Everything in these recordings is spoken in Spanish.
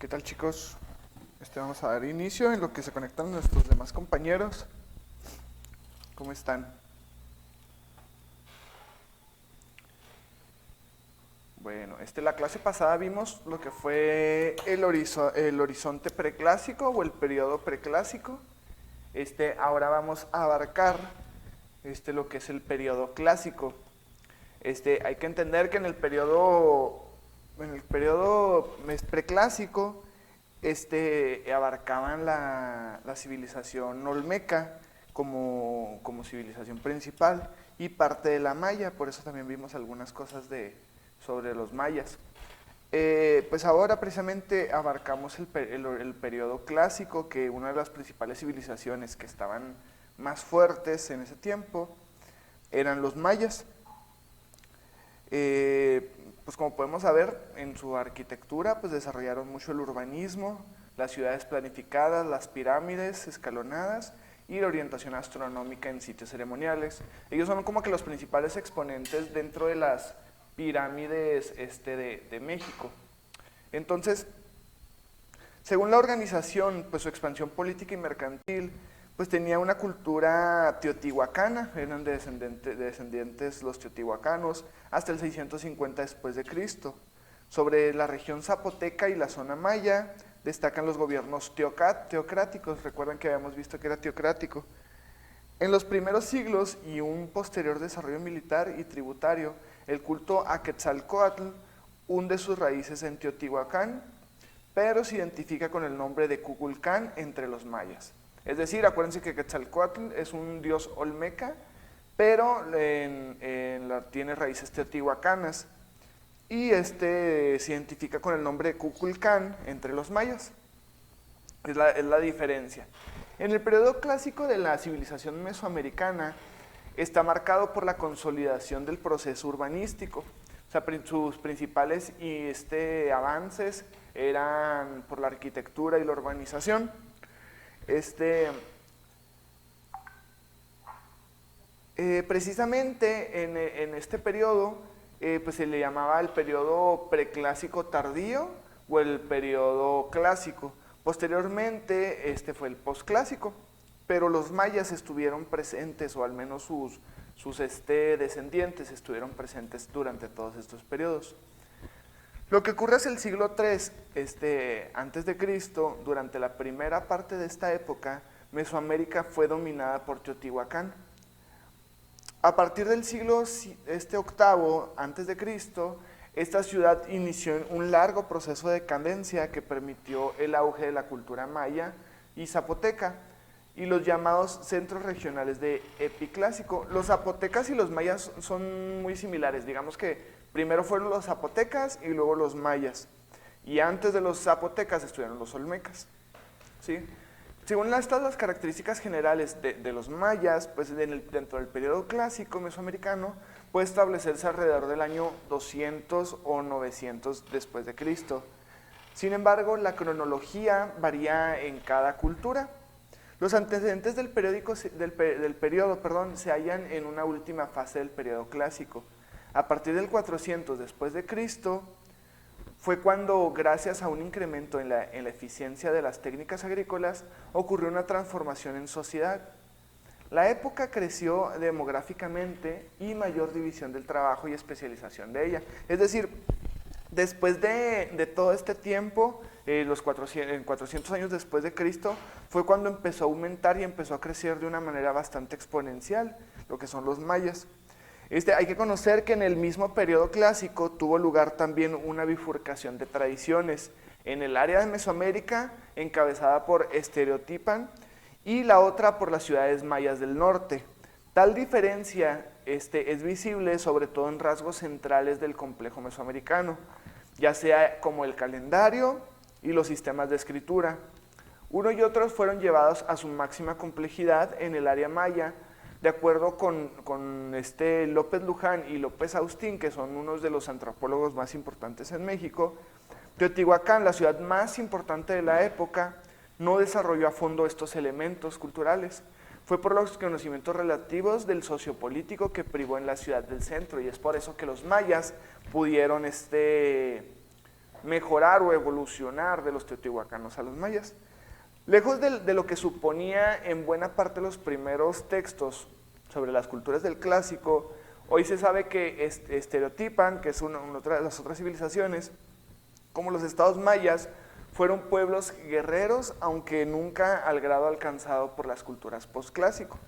¿Qué tal, chicos? Vamos a dar inicio en lo que se conectan nuestros demás compañeros. ¿Cómo están? Bueno, la clase pasada vimos lo que fue el horizonte preclásico o el periodo preclásico. Ahora vamos a abarcar lo que es el periodo clásico. Hay que entender que en el periodo preclásico abarcaban la civilización olmeca como civilización principal y parte de la maya, por eso también vimos algunas cosas sobre los mayas. Pues ahora precisamente abarcamos el periodo clásico, que una de las principales civilizaciones que estaban más fuertes en ese tiempo eran los mayas. Pues como podemos ver, en su arquitectura pues desarrollaron mucho el urbanismo, las ciudades planificadas, las pirámides escalonadas y la orientación astronómica en sitios ceremoniales. Ellos son como que los principales exponentes dentro de las pirámides de México. Entonces, según la organización, pues su expansión política y mercantil pues tenía una cultura teotihuacana, eran descendientes los teotihuacanos, hasta el 650 después de Cristo. Sobre la región zapoteca y la zona maya destacan los gobiernos teocráticos, recuerdan que habíamos visto que era teocrático. En los primeros siglos y un posterior desarrollo militar y tributario, el culto a Quetzalcóatl hunde sus raíces en Teotihuacán, pero se identifica con el nombre de Kukulcán entre los mayas. Es decir, acuérdense que Quetzalcóatl es un dios olmeca, pero tiene raíces teotihuacanas y se identifica con el nombre de Kukulcán entre los mayas. Es la diferencia. En el periodo clásico de la civilización mesoamericana está marcado por la consolidación del proceso urbanístico. O sea, sus principales avances eran por la arquitectura y la urbanización. Precisamente en este periodo pues se le llamaba el periodo preclásico tardío o el periodo clásico. Posteriormente fue el posclásico, pero los mayas estuvieron presentes, o al menos sus descendientes estuvieron presentes durante todos estos periodos. Lo que ocurre es el siglo III antes de Cristo. Durante la primera parte de esta época, Mesoamérica fue dominada por Teotihuacán. A partir del siglo VIII antes de Cristo, esta ciudad inició un largo proceso de decadencia que permitió el auge de la cultura maya y zapoteca y los llamados centros regionales de epiclásico. Los zapotecas y los mayas son muy similares, digamos que primero fueron los zapotecas y luego los mayas. Y antes de los zapotecas estuvieron los olmecas. ¿Sí? Según las características generales de los mayas, pues dentro del periodo clásico mesoamericano, puede establecerse alrededor del año 200 o 900 después de Cristo. Sin embargo, la cronología varía en cada cultura. Los antecedentes del periodo se hallan en una última fase del periodo clásico. A partir del 400 después de Cristo, fue cuando, gracias a un incremento en la eficiencia de las técnicas agrícolas, ocurrió una transformación en sociedad. La época creció demográficamente y mayor división del trabajo y especialización de ella. Es decir, después de todo este tiempo, 400 años después de Cristo, fue cuando empezó a aumentar y empezó a crecer de una manera bastante exponencial, lo que son los mayas. Hay que conocer que en el mismo periodo clásico tuvo lugar también una bifurcación de tradiciones en el área de Mesoamérica, encabezada por Estereotipan, y la otra por las ciudades mayas del norte. Tal diferencia es visible sobre todo en rasgos centrales del complejo mesoamericano, ya sea como el calendario y los sistemas de escritura. Uno y otro fueron llevados a su máxima complejidad en el área maya, de acuerdo con López Luján y López Austín, que son unos de los antropólogos más importantes en México. Teotihuacán, la ciudad más importante de la época, no desarrolló a fondo estos elementos culturales. Fue por los conocimientos relativos del sociopolítico que privó en la ciudad del centro, y es por eso que los mayas pudieron mejorar o evolucionar de los teotihuacanos a los mayas. Lejos de lo que suponía en buena parte los primeros textos sobre las culturas del clásico, hoy se sabe que estereotipan, que es una de las otras civilizaciones, como los estados mayas fueron pueblos guerreros, aunque nunca al grado alcanzado por las culturas postclásico.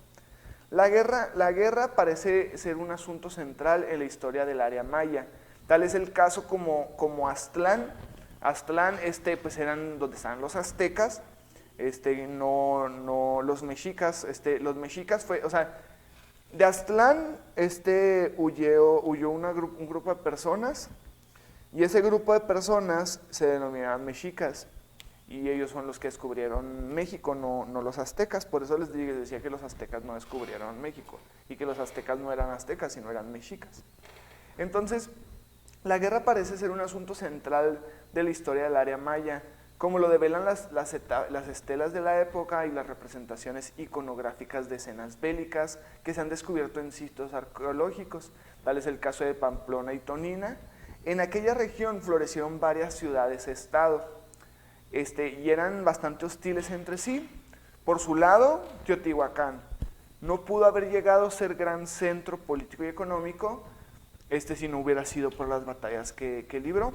La guerra parece ser un asunto central en la historia del área maya. Tal es el caso como Aztlán. Aztlán pues eran donde estaban los aztecas, no los mexicas. Los mexicas fue, o sea, de Aztlán huyó un grupo de personas, y ese grupo de personas se denominaban mexicas, y ellos son los que descubrieron México, no los aztecas. Por eso les decía que los aztecas no descubrieron México, y que los aztecas no eran aztecas, sino eran mexicas. Entonces, la guerra parece ser un asunto central de la historia del área maya, como lo develan las estelas de la época y las representaciones iconográficas de escenas bélicas que se han descubierto en sitios arqueológicos. Tal es el caso de Pamplona y Tonina. En aquella región florecieron varias ciudades-estado, y eran bastante hostiles entre sí. Por su lado, Teotihuacán no pudo haber llegado a ser gran centro político y económico si no hubiera sido por las batallas que libró,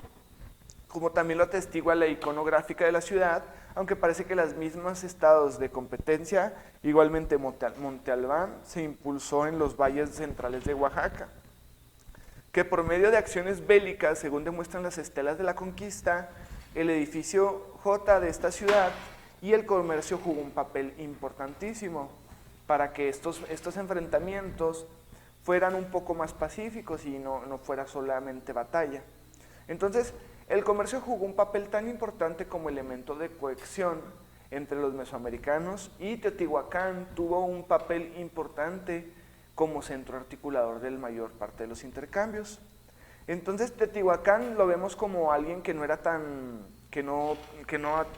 como también lo atestigua la iconográfica de la ciudad, aunque parece que los mismos estados de competencia, igualmente Monte Albán se impulsó en los valles centrales de Oaxaca, que por medio de acciones bélicas, según demuestran las estelas de la conquista, el edificio J de esta ciudad y el comercio jugó un papel importantísimo para que estos enfrentamientos fueran un poco más pacíficos y no fuera solamente batalla. Entonces, el comercio jugó un papel tan importante como elemento de cohesión entre los mesoamericanos, y Teotihuacán tuvo un papel importante como centro articulador de la mayor parte de los intercambios. Entonces, Teotihuacán lo vemos como alguien que no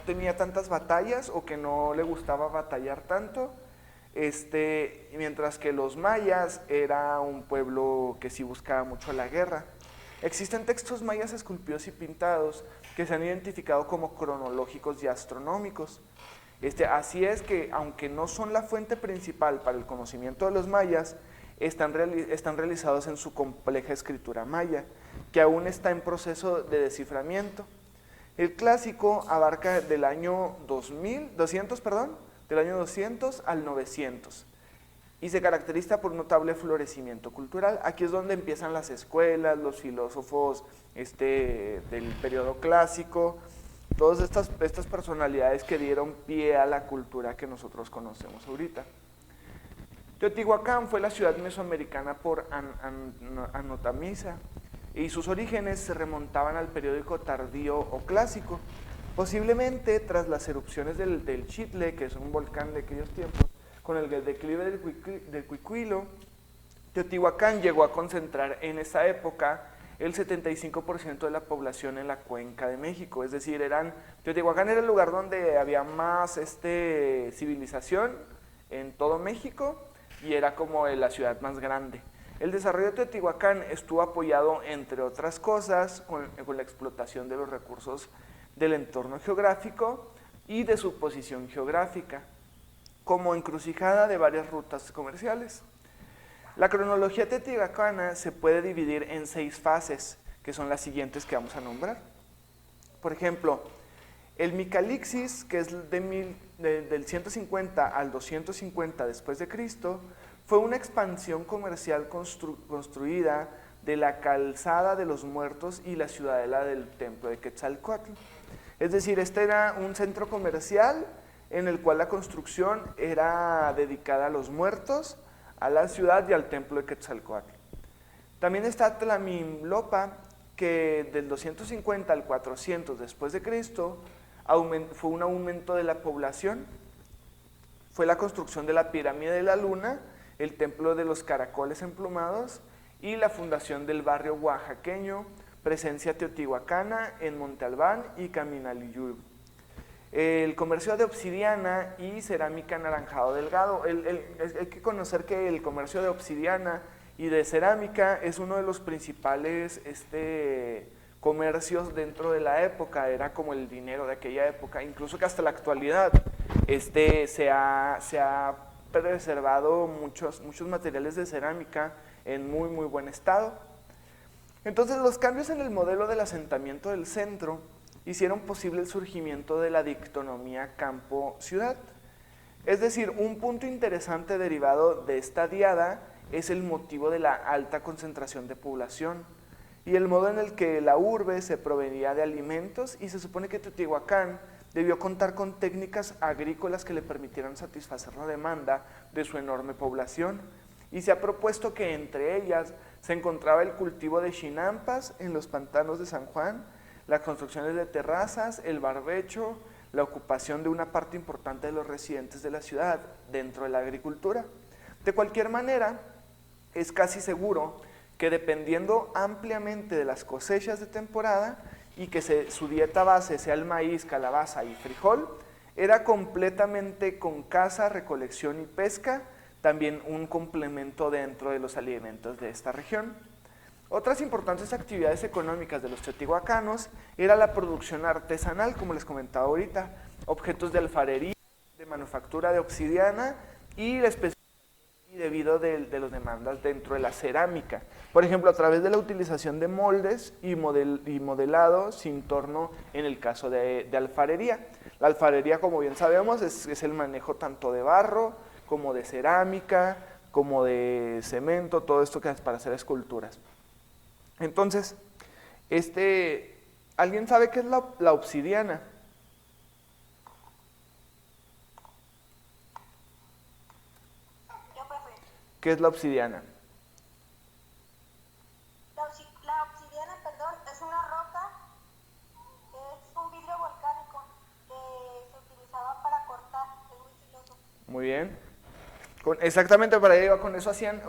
tenía tantas batallas, o que no le gustaba batallar tanto, mientras que los mayas era un pueblo que sí buscaba mucho la guerra. Existen textos mayas esculpidos y pintados que se han identificado como cronológicos y astronómicos. Así es que, aunque no son la fuente principal para el conocimiento de los mayas, están realizados en su compleja escritura maya, que aún está en proceso de desciframiento. El clásico abarca del año 200 al 900, y se caracteriza por un notable florecimiento cultural. Aquí es donde empiezan las escuelas, los filósofos del periodo clásico, todas estas personalidades que dieron pie a la cultura que nosotros conocemos ahorita. Teotihuacán fue la ciudad mesoamericana por antonomasia, y sus orígenes se remontaban al período tardío o clásico, posiblemente tras las erupciones del Chitle, que es un volcán de aquellos tiempos. Con el declive del Cuicuilo, Teotihuacán llegó a concentrar en esa época el 75% de la población en la cuenca de México. Es decir, Teotihuacán era el lugar donde había más civilización en todo México, y era como la ciudad más grande. El desarrollo de Teotihuacán estuvo apoyado, entre otras cosas, con la explotación de los recursos del entorno geográfico y de su posición geográfica, como encrucijada de varias rutas comerciales. La cronología teotihuacana se puede dividir en 6 fases, que son las siguientes que vamos a nombrar. Por ejemplo, el Micalixis, que es del 150 al 250 después de Cristo, fue una expansión comercial construida de la calzada de los muertos y la ciudadela del templo de Quetzalcóatl. Es decir, este era un centro comercial en el cual la construcción era dedicada a los muertos, a la ciudad y al templo de Quetzalcóatl. También está Tlamimlopa, que del 250 al 400 después de Cristo fue un aumento de la población. Fue la construcción de la pirámide de la luna, el templo de los caracoles emplumados y la fundación del barrio oaxaqueño, presencia teotihuacana en Monte Albán y Caminaliyú. El comercio de obsidiana y cerámica anaranjado delgado. Hay que conocer que el comercio de obsidiana y de cerámica es uno de los principales comercios dentro de la época, era como el dinero de aquella época, incluso que hasta la actualidad se ha preservado muchos materiales de cerámica en muy muy buen estado. Entonces los cambios en el modelo del asentamiento del centro hicieron posible el surgimiento de la dictonomía campo-ciudad. Es decir, un punto interesante derivado de esta diada es el motivo de la alta concentración de población y el modo en el que la urbe se proveía de alimentos, y se supone que Teotihuacán debió contar con técnicas agrícolas que le permitieran satisfacer la demanda de su enorme población, y se ha propuesto que entre ellas se encontraba el cultivo de chinampas en los pantanos de San Juan, las construcciones de terrazas, el barbecho, la ocupación de una parte importante de los residentes de la ciudad dentro de la agricultura. De cualquier manera, es casi seguro que dependiendo ampliamente de las cosechas de temporada y que su dieta base sea el maíz, calabaza y frijol, era completamente con caza, recolección y pesca, también un complemento dentro de los alimentos de esta región. Otras importantes actividades económicas de los teotihuacanos era la producción artesanal, como les comentaba ahorita, objetos de alfarería, de manufactura de obsidiana y la especialización debido de las demandas dentro de la cerámica. Por ejemplo, a través de la utilización de moldes y modelado sin torno en el caso de alfarería. La alfarería, como bien sabemos, es el manejo tanto de barro como de cerámica, como de cemento, todo esto que es para hacer esculturas. Entonces, ¿alguien sabe qué es la obsidiana? ¿Qué es la obsidiana? La obsidiana, perdón, es una roca, es un vidrio volcánico que se utilizaba para cortar, es muy filoso. Muy bien. Exactamente, para ello, con eso hacían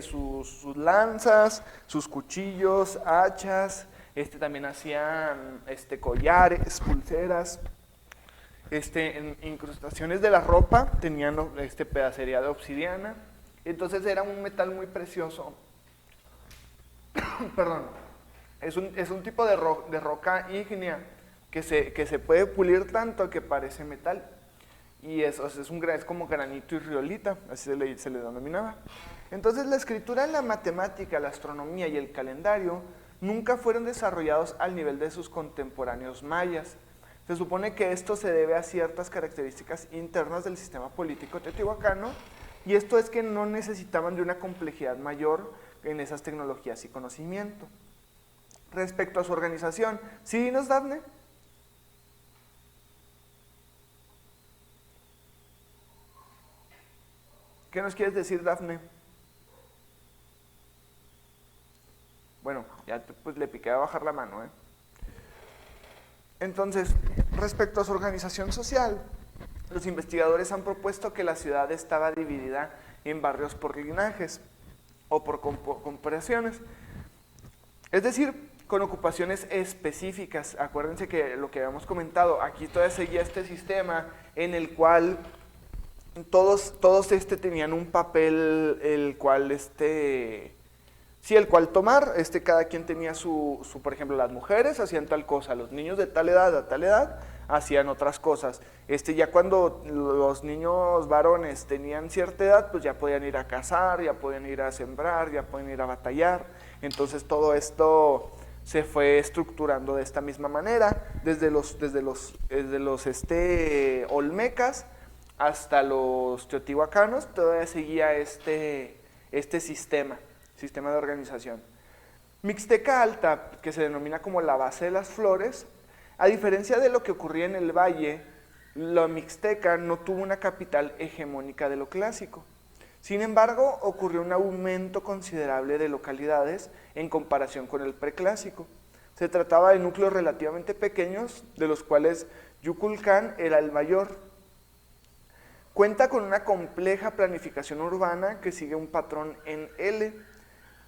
sus lanzas, sus cuchillos, hachas, también hacían collares, pulseras, en incrustaciones de la ropa tenían pedacería de obsidiana. Entonces era un metal muy precioso. Perdón, es un tipo de roca ígnea que se puede pulir tanto que parece metal. Y es como granito y riolita, así se le denominaba. Entonces la escritura, la matemática, la astronomía y el calendario nunca fueron desarrollados al nivel de sus contemporáneos mayas. Se supone que esto se debe a ciertas características internas del sistema político teotihuacano, y esto es que no necesitaban de una complejidad mayor en esas tecnologías y conocimiento. Respecto a su organización, ¿sí dinos, Dafne? ¿Qué nos quieres decir, Dafne? Bueno, ya pues le piqué a bajar la mano, ¿eh? Entonces, respecto a su organización social, los investigadores han propuesto que la ciudad estaba dividida en barrios por linajes o por comparaciones, es decir, con ocupaciones específicas. Acuérdense que lo que habíamos comentado, aquí todavía seguía este sistema en el cual todos tenían un papel, el cual el cual tomar, cada quien tenía por ejemplo, las mujeres hacían tal cosa, los niños de tal edad a tal edad hacían otras cosas. Ya cuando los niños varones tenían cierta edad, pues ya podían ir a cazar, ya podían ir a sembrar, ya podían ir a batallar. Entonces todo esto se fue estructurando de esta misma manera, desde los olmecas hasta los teotihuacanos, todavía seguía este sistema de organización. Mixteca Alta, que se denomina como la base de las flores, a diferencia de lo que ocurría en el valle, la Mixteca no tuvo una capital hegemónica de lo clásico. Sin embargo, ocurrió un aumento considerable de localidades en comparación con el preclásico. Se trataba de núcleos relativamente pequeños, de los cuales Yuculcán era el mayor. Cuenta con una compleja planificación urbana que sigue un patrón en L.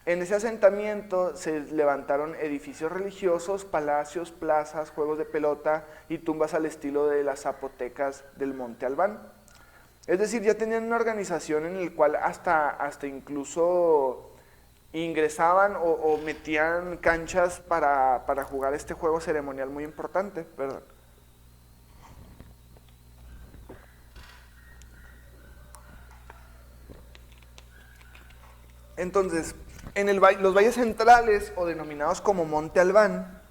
En ese asentamiento se levantaron edificios religiosos, palacios, plazas, juegos de pelota y tumbas al estilo de las zapotecas del Monte Albán. Es decir, ya tenían una organización en la cual hasta incluso ingresaban o metían canchas para jugar este juego ceremonial muy importante, perdón. Entonces, los valles centrales, o denominados como Monte Albán,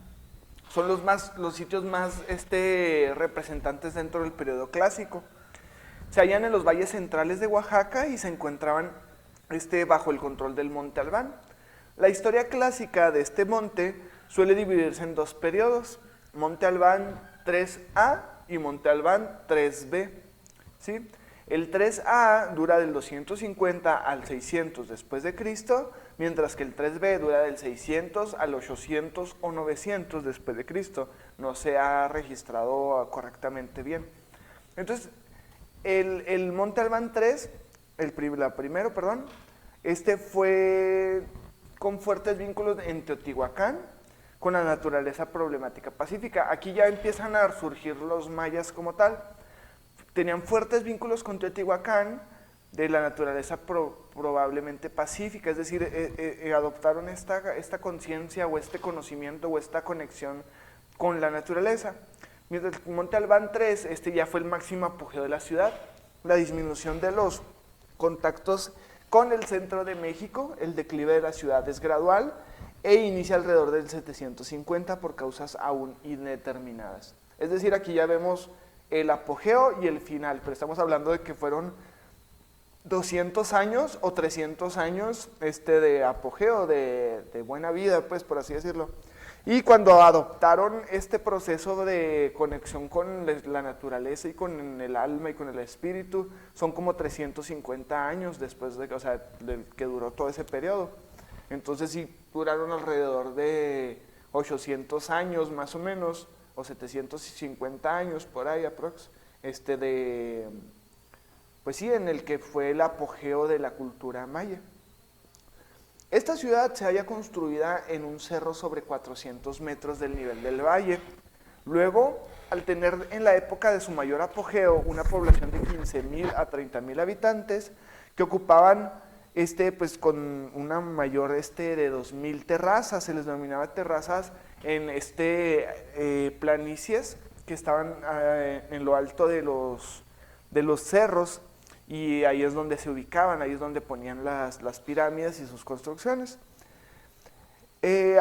son los sitios más representantes dentro del periodo clásico. Se hallan en los valles centrales de Oaxaca y se encontraban bajo el control del Monte Albán. La historia clásica de este monte suele dividirse en dos periodos: Monte Albán 3A y Monte Albán 3B. ¿Sí? El 3A dura del 250 al 600 después de Cristo, mientras que el 3B dura del 600 al 800 o 900 después de Cristo. No se ha registrado correctamente bien. Entonces, el Monte Albán 3, primero, fue con fuertes vínculos en Teotihuacán con la naturaleza problemática pacífica. Aquí ya empiezan a surgir los mayas como tal. Tenían fuertes vínculos con Teotihuacán de la naturaleza probablemente pacífica, es decir, adoptaron esta conciencia o este conocimiento o esta conexión con la naturaleza. Mientras el Monte Albán 3, ya fue el máximo apogeo de la ciudad. La disminución de los contactos con el centro de México, el declive de la ciudad es gradual e inicia alrededor del 750 por causas aún indeterminadas. Es decir, aquí ya vemos el apogeo y el final, pero estamos hablando de que fueron 200 años o 300 años de apogeo, de buena vida, pues, por así decirlo. Y cuando adoptaron este proceso de conexión con la naturaleza y con el alma y con el espíritu, son como 350 años después de que duró todo ese periodo. Entonces sí, duraron alrededor de 800 años más o menos, o 750 años por ahí aprox, pues sí, en el que fue el apogeo de la cultura maya. Esta ciudad se halla construida en un cerro sobre 400 metros del nivel del valle. Luego, al tener en la época de su mayor apogeo una población de 15,000 a 30,000 habitantes, que ocupaban pues con una mayor de 2,000 terrazas, se les denominaba terrazas en planicies que estaban en lo alto de los cerros, y ahí es donde se ubicaban, ahí es donde ponían las pirámides y sus construcciones.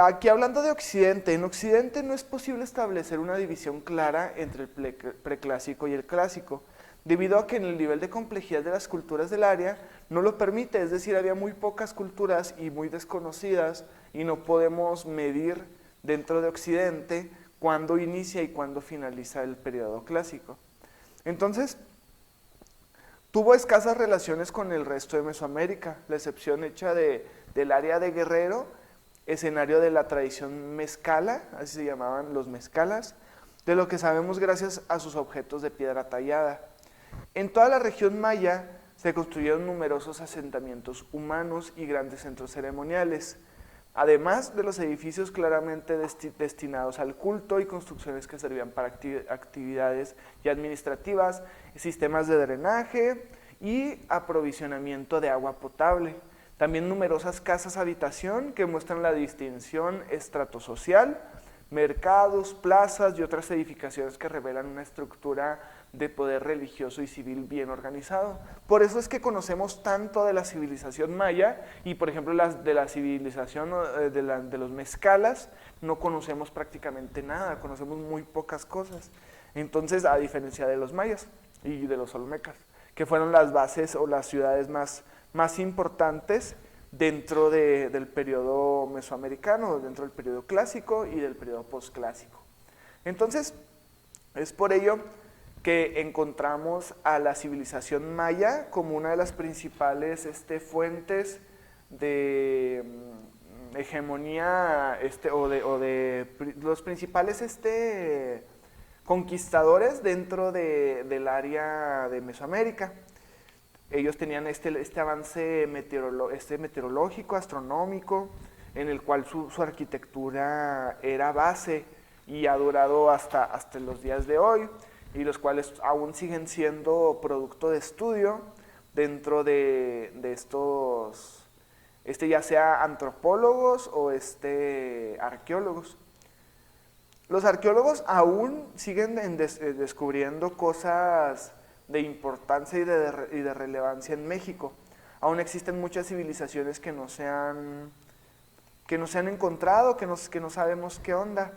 Aquí hablando de Occidente, en Occidente no es posible establecer una división clara entre el preclásico y el clásico, debido a que el nivel de complejidad de las culturas del área no lo permite, es decir, había muy pocas culturas y muy desconocidas, y no podemos medir dentro de Occidente cuándo inicia y cuándo finaliza el periodo clásico. Entonces, tuvo escasas relaciones con el resto de Mesoamérica, la excepción hecha del área de Guerrero, escenario de la tradición mezcala, así se llamaban los mezcalas, de lo que sabemos gracias a sus objetos de piedra tallada. En toda la región maya se construyeron numerosos asentamientos humanos y grandes centros ceremoniales, además de los edificios claramente destinados al culto y construcciones que servían para actividades y administrativas, sistemas de drenaje y aprovisionamiento de agua potable. También numerosas casas habitación que muestran la distinción estratosocial, mercados, plazas y otras edificaciones que revelan una estructura de poder religioso y civil bien organizado. Por eso es que conocemos tanto de la civilización maya, y por ejemplo de la civilización de los mezcalas no conocemos prácticamente nada, conocemos muy pocas cosas. Entonces, a diferencia de los mayas y de los olmecas, que fueron las bases o las ciudades más importantes dentro del periodo mesoamericano, dentro del periodo clásico y del periodo posclásico. Entonces, es por ello que encontramos a la civilización maya como una de las principales fuentes de hegemonía o de los principales conquistadores dentro del área de Mesoamérica. Ellos tenían este avance meteorológico, astronómico, en el cual su arquitectura era base y ha durado hasta los días de hoy, y los cuales aún siguen siendo producto de estudio dentro de estos ya sea antropólogos o arqueólogos. Los arqueólogos aún siguen descubriendo cosas de importancia y de relevancia en México. Aún existen muchas civilizaciones que no se han encontrado, que no sabemos qué onda.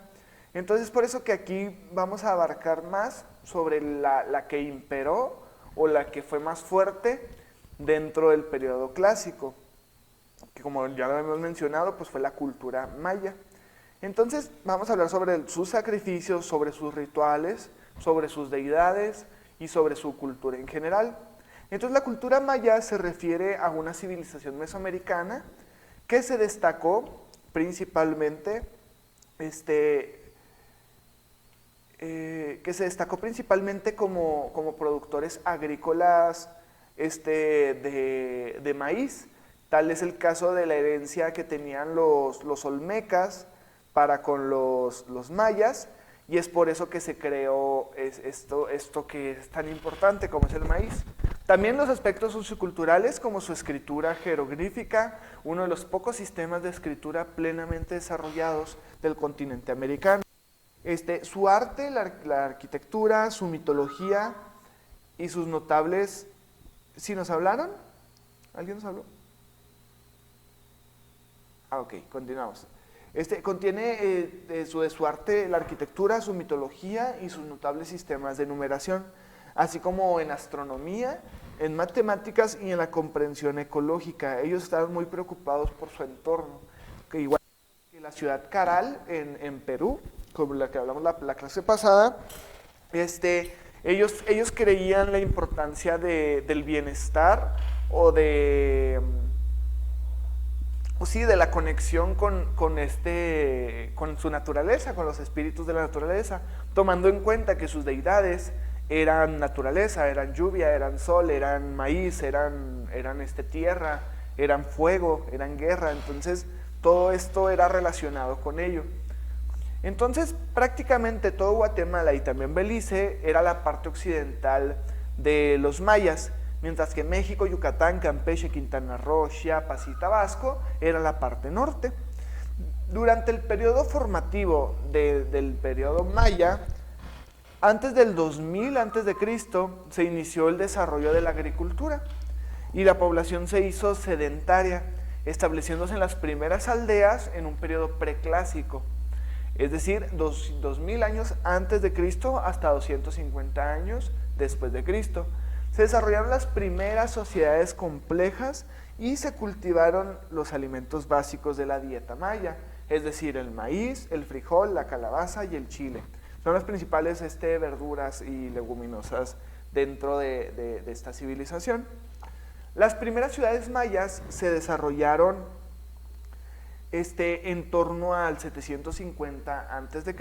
Entonces, por eso que aquí vamos a abarcar más sobre la que imperó o la que fue más fuerte dentro del periodo clásico, que como ya lo hemos mencionado, pues fue la cultura maya. Entonces, vamos a hablar sobre sus sacrificios, sobre sus rituales, sobre sus deidades y sobre su cultura en general. Entonces, la cultura maya se refiere a una civilización mesoamericana que se destacó principalmente como productores agrícolas de maíz. Tal es el caso de la herencia que tenían los olmecas para con los mayas, y es por eso que se creó esto que es tan importante como es el maíz. También los aspectos socioculturales como su escritura jeroglífica, uno de los pocos sistemas de escritura plenamente desarrollados del continente americano. Su arte, la arquitectura, su mitología y sus notables... ¿Sí nos hablaron? ¿Alguien nos habló? Ok, continuamos. Contiene de su arte la arquitectura, su mitología y sus notables sistemas de numeración, así como en astronomía, en matemáticas y en la comprensión ecológica. Ellos estaban muy preocupados por su entorno, que igual que la ciudad Caral en Perú, como la que hablamos la clase pasada, ellos creían la importancia del bienestar o de la conexión con su naturaleza, con los espíritus de la naturaleza, tomando en cuenta que sus deidades eran naturaleza, eran lluvia, eran sol, eran maíz, eran tierra, eran fuego, eran guerra. Entonces todo esto era relacionado con ello. Entonces prácticamente todo Guatemala y también Belice era la parte occidental de los mayas, mientras que México, Yucatán, Campeche, Quintana Roo, Chiapas y Tabasco era la parte norte. Durante el periodo formativo del periodo maya, antes del 2000 a.C., se inició el desarrollo de la agricultura y la población se hizo sedentaria, estableciéndose en las primeras aldeas en un periodo preclásico, es decir, 2000 años antes de Cristo hasta 250 años después de Cristo. Se desarrollaron las primeras sociedades complejas y se cultivaron los alimentos básicos de la dieta maya, es decir, el maíz, el frijol, la calabaza y el chile. Son las principales verduras y leguminosas dentro de esta civilización. Las primeras ciudades mayas se desarrollaron en torno al 750 a.C.,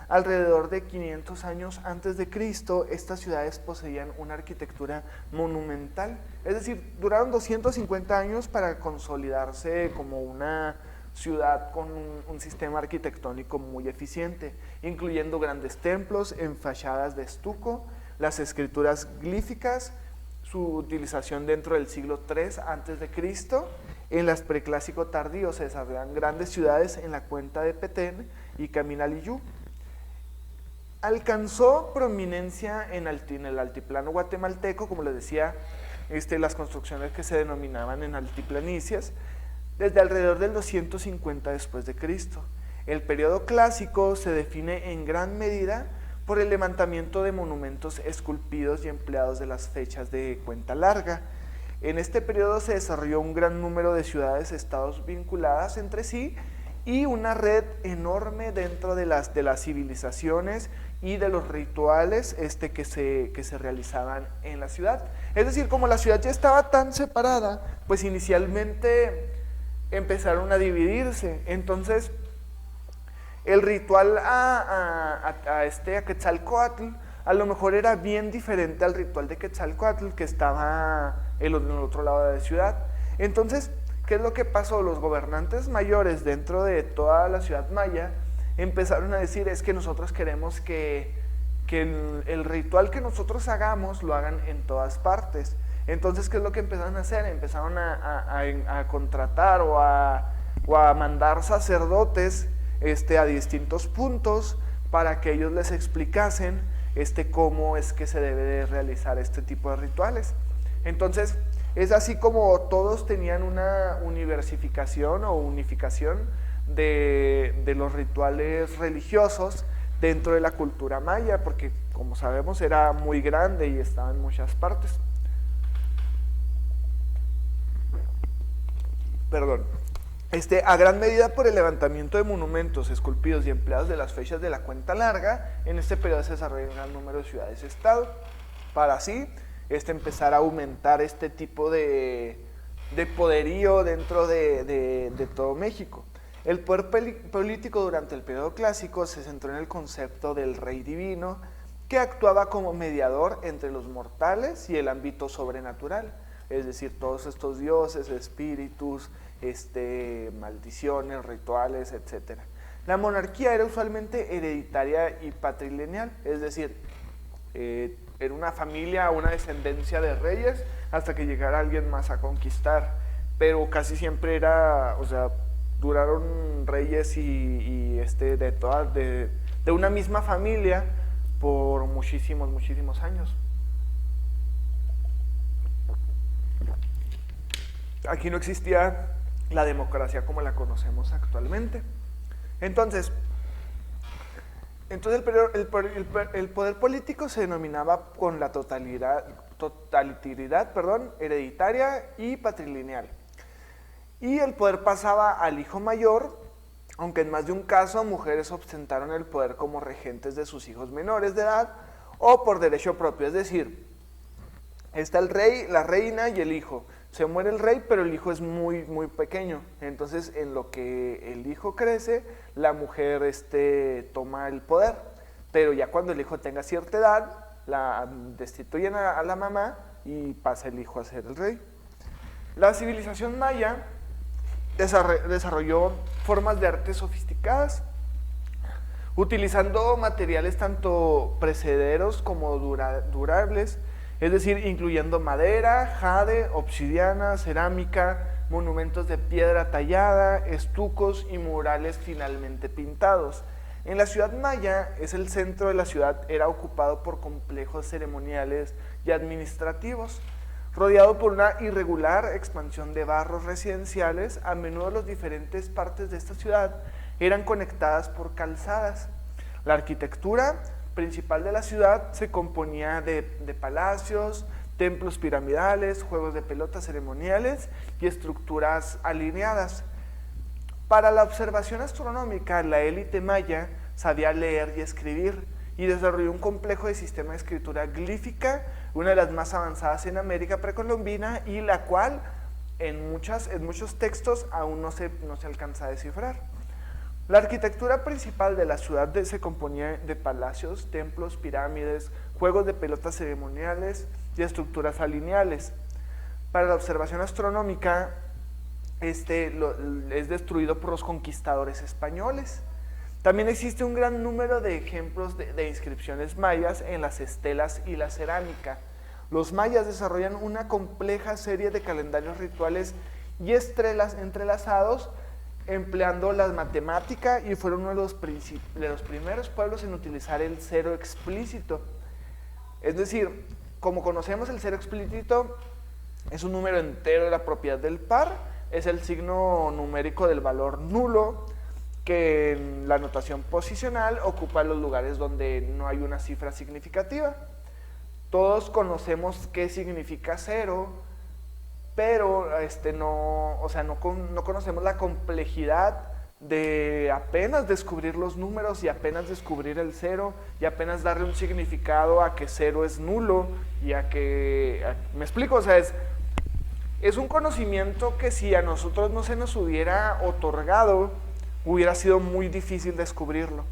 alrededor de 500 años antes de Cristo, estas ciudades poseían una arquitectura monumental, es decir, duraron 250 años para consolidarse como una ciudad con un sistema arquitectónico muy eficiente, incluyendo grandes templos en fachadas de estuco, las escrituras glíficas, su utilización dentro del siglo III a.C., en las preclásico tardío se desarrollan grandes ciudades en la cuenca de Petén y Caminaliyú. Alcanzó prominencia en el altiplano guatemalteco, como les decía, las construcciones que se denominaban en altiplanicias, desde alrededor del 250 después de Cristo. El periodo clásico se define en gran medida por el levantamiento de monumentos esculpidos y empleados de las fechas de cuenta larga. En este periodo se desarrolló un gran número de ciudades-estados vinculadas entre sí y una red enorme dentro de las civilizaciones y de los rituales que se realizaban en la ciudad. Es decir, como la ciudad ya estaba tan separada, pues inicialmente empezaron a dividirse. Entonces, el ritual a Quetzalcóatl a lo mejor era bien diferente al ritual de Quetzalcóatl que estaba en el otro lado de la ciudad. Entonces, ¿qué es lo que pasó? Los gobernantes mayores dentro de toda la ciudad maya empezaron a decir, es que nosotros queremos que el ritual que nosotros hagamos lo hagan en todas partes. Entonces, ¿qué es lo que empezaron a hacer? Empezaron a contratar o a mandar sacerdotes a distintos puntos para que ellos les explicasen cómo es que se debe de realizar este tipo de rituales. Entonces, es así como todos tenían una universificación o unificación de los rituales religiosos dentro de la cultura maya, porque como sabemos era muy grande y estaba en muchas partes. Perdón. A gran medida por el levantamiento de monumentos esculpidos y empleados de las fechas de la cuenta larga, en este periodo se desarrolla un gran número de ciudades-estado, para así empezar a aumentar este tipo de poderío dentro de todo México. El poder político durante el periodo clásico se centró en el concepto del rey divino, que actuaba como mediador entre los mortales y el ámbito sobrenatural, es decir, todos estos dioses, espíritus, maldiciones, rituales, etc. La monarquía era usualmente hereditaria y patrilineal, es decir, era una familia, una descendencia de reyes hasta que llegara alguien más a conquistar, pero casi siempre era, o sea, duraron reyes de una misma familia por muchísimos años. Aquí no existía la democracia como la conocemos actualmente. Entonces el poder político se denominaba con la totalidad, hereditaria y patrilineal. Y el poder pasaba al hijo mayor, aunque en más de un caso mujeres ostentaron el poder como regentes de sus hijos menores de edad o por derecho propio, es decir, está el rey, la reina y el hijo. Se muere el rey, pero el hijo es muy pequeño. Entonces, en lo que el hijo crece, la mujer toma el poder. Pero ya cuando el hijo tenga cierta edad, la destituyen a la mamá y pasa el hijo a ser el rey. La civilización maya desarrolló formas de arte sofisticadas, utilizando materiales tanto perecederos como durables, es decir, incluyendo madera, jade, obsidiana, cerámica, monumentos de piedra tallada, estucos y murales finalmente pintados. En la ciudad maya, el centro de la ciudad era ocupado por complejos ceremoniales y administrativos. Rodeado por una irregular expansión de barrios residenciales, a menudo las diferentes partes de esta ciudad eran conectadas por calzadas. La arquitectura principal de la ciudad se componía de palacios, templos piramidales, juegos de pelota ceremoniales y estructuras alineadas. Para la observación astronómica, la élite maya sabía leer y escribir y desarrolló un complejo de sistema de escritura glífica, una de las más avanzadas en América precolombina y la cual en muchos textos aún no se alcanza a descifrar. La arquitectura principal de la ciudad se componía de palacios, templos, pirámides, juegos de pelotas ceremoniales y estructuras alineales. Para la observación astronómica, es destruido por los conquistadores españoles. También existe un gran número de ejemplos de inscripciones mayas en las estelas y la cerámica. Los mayas desarrollan una compleja serie de calendarios rituales y estrellas entrelazados empleando la matemática y fueron uno de los primeros pueblos en utilizar el cero explícito. Es decir, como conocemos, el cero explícito es un número entero de la propiedad del par, es el signo numérico del valor nulo, que en la notación posicional ocupa los lugares donde no hay una cifra significativa. Todos conocemos qué significa cero, pero no conocemos la complejidad de apenas descubrir los números y apenas descubrir el cero y apenas darle un significado a que cero es nulo y ¿me explico? O sea, es un conocimiento que si a nosotros no se nos hubiera otorgado, hubiera sido muy difícil descubrirlo.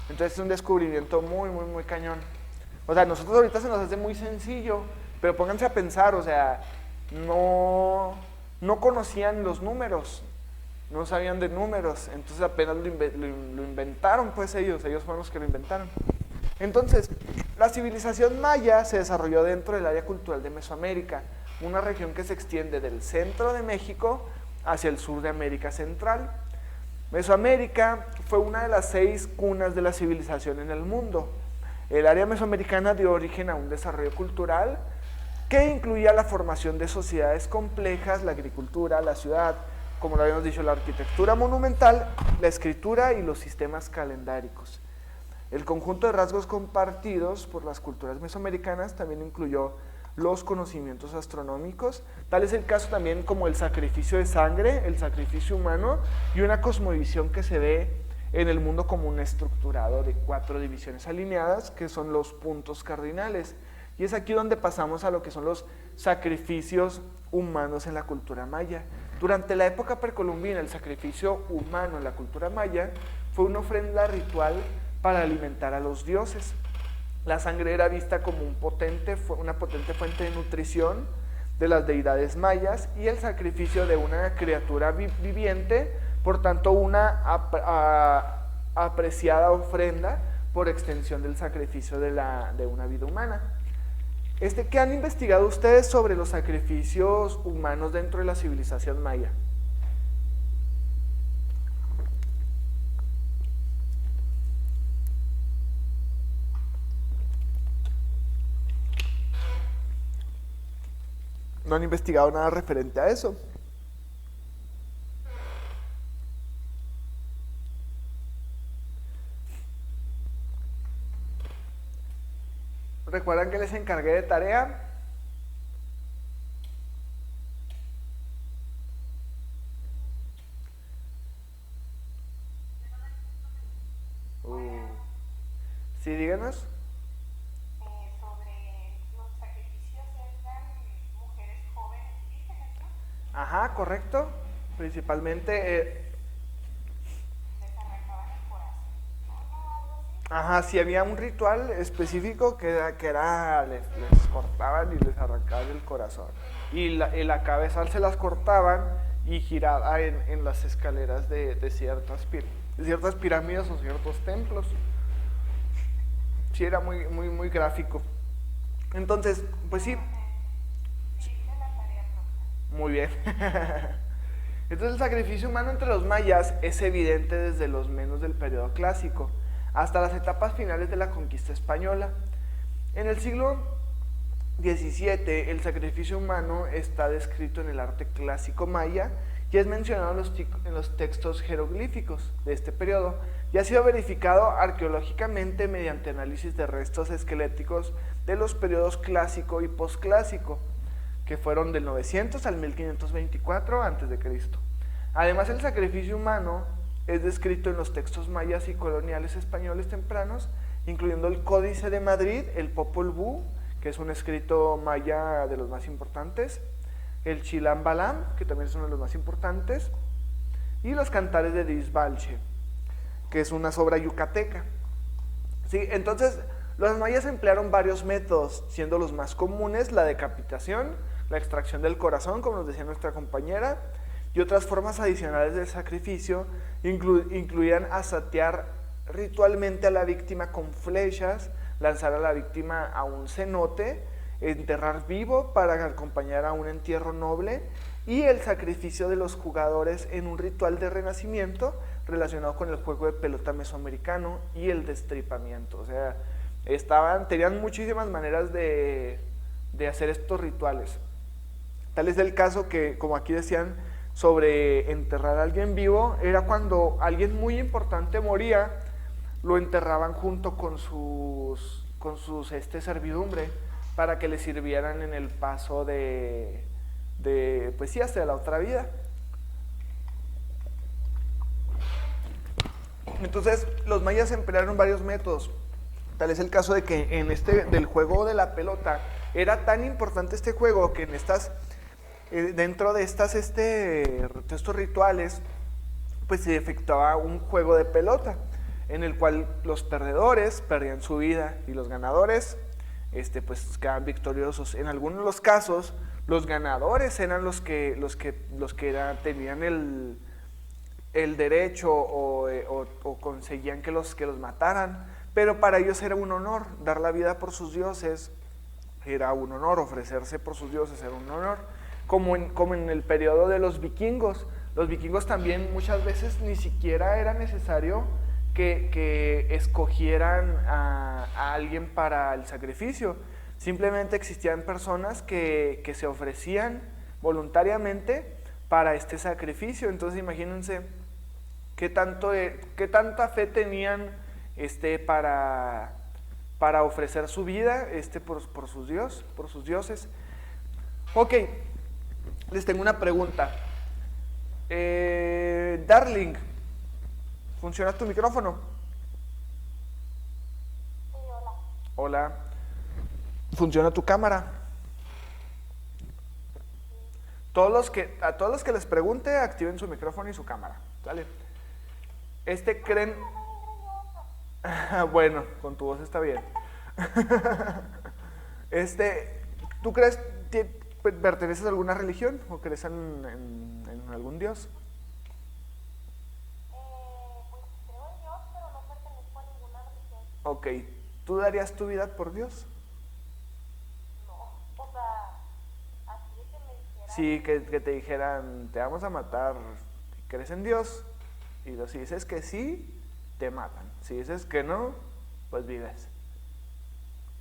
Entonces es un descubrimiento muy cañón. O sea, a nosotros ahorita se nos hace muy sencillo, pero pónganse a pensar, o sea, no conocían los números, no sabían de números, entonces apenas lo inventaron, pues ellos fueron los que lo inventaron. Entonces, la civilización maya se desarrolló dentro del área cultural de Mesoamérica, una región que se extiende del centro de México hacia el sur de América Central. Mesoamérica fue una de las 6 cunas de la civilización en el mundo. El área mesoamericana dio origen a un desarrollo cultural que incluía la formación de sociedades complejas, la agricultura, la ciudad, como lo habíamos dicho, la arquitectura monumental, la escritura y los sistemas calendáricos. El conjunto de rasgos compartidos por las culturas mesoamericanas también incluyó los conocimientos astronómicos, tal es el caso también como el sacrificio de sangre, el sacrificio humano y una cosmovisión que se ve en el mundo como un estructurado de 4 divisiones alineadas que son los puntos cardinales. Y es aquí donde pasamos a lo que son los sacrificios humanos en la cultura maya. Durante la época precolombina, el sacrificio humano en la cultura maya fue una ofrenda ritual para alimentar a los dioses. La sangre era vista como una potente fuente de nutrición de las deidades mayas y el sacrificio de una criatura viviente, por tanto una apreciada ofrenda por extensión del sacrificio de una vida humana. ¿Qué han investigado ustedes sobre los sacrificios humanos dentro de la civilización maya? ¿No han investigado nada referente a eso? ¿Recuerdan que les encargué de tarea? Sí, díganos. Sobre los sacrificios eran mujeres jóvenes indígenas, ¿no? Ajá, correcto. Principalmente... Les arrancaban el corazón, ¿no? Algo así. Ajá, si había un ritual específico que les cortaban y les arrancaban el corazón. Y la cabeza se las cortaban y giraba en las escaleras de ciertas pirámides o ciertos templos. Sí, era muy gráfico. Entonces, pues sí. Muy bien. Entonces el sacrificio humano entre los mayas es evidente desde los menos del periodo clásico hasta las etapas finales de la conquista española. En el siglo XVII el sacrificio humano está descrito en el arte clásico maya y es mencionado en los textos jeroglíficos de este periodo y ha sido verificado arqueológicamente mediante análisis de restos esqueléticos de los periodos clásico y posclásico, que fueron del 900 al 1524 a.C. Además, el sacrificio humano es descrito en los textos mayas y coloniales españoles tempranos, incluyendo el Códice de Madrid, el Popol Vuh, que es un escrito maya de los más importantes, el Chilam Balam, que también es uno de los más importantes, y los Cantares de Dizbalche, que es una obra yucateca. ¿Sí? Entonces, los mayas emplearon varios métodos, siendo los más comunes la decapitación, la extracción del corazón, como nos decía nuestra compañera, y otras formas adicionales de sacrificio incluían asatear ritualmente a la víctima con flechas, lanzar a la víctima a un cenote, enterrar vivo para acompañar a un entierro noble y el sacrificio de los jugadores en un ritual de renacimiento relacionado con el juego de pelota mesoamericano y el destripamiento. O sea, tenían muchísimas maneras de hacer estos rituales. Tal es el caso que, como aquí decían, sobre enterrar a alguien vivo, era cuando alguien muy importante moría, lo enterraban junto con sus servidumbre para que le sirvieran en el paso pues sí, hacia la otra vida. Entonces, los mayas emplearon varios métodos. Tal es el caso de que del juego de la pelota, era tan importante este juego que dentro de estos rituales, pues se efectuaba un juego de pelota, en el cual los perdedores perdían su vida y los ganadores pues quedaban victoriosos. En algunos de los casos, los ganadores eran los que tenían el derecho o conseguían que los mataran, pero para ellos era un honor dar la vida por sus dioses, era un honor, ofrecerse por sus dioses era un honor, como en el periodo de los vikingos. Los vikingos también muchas veces ni siquiera era necesario que escogieran a alguien para el sacrificio, simplemente existían personas que se ofrecían voluntariamente para este sacrificio. Entonces imagínense qué tanta fe tenían para ofrecer su vida por sus dioses. Ok, les tengo una pregunta. Darling, ¿funciona tu micrófono? Sí, hola. Hola. ¿Funciona tu cámara? A todos los que les pregunte, activen su micrófono y su cámara, ¿sale? ¿Creen? Bueno, con tu voz está bien. ¿Tú crees que perteneces a alguna religión o crees en algún dios? Pues creo en Dios, pero no pertenezco a ninguna religión. Ok, ¿tú darías tu vida por Dios? No, o sea, así de que me dijeran. Sí, que te dijeran, te vamos a matar, ¿crees en Dios? Y si dices que sí, te matan. Si dices que no, pues vives.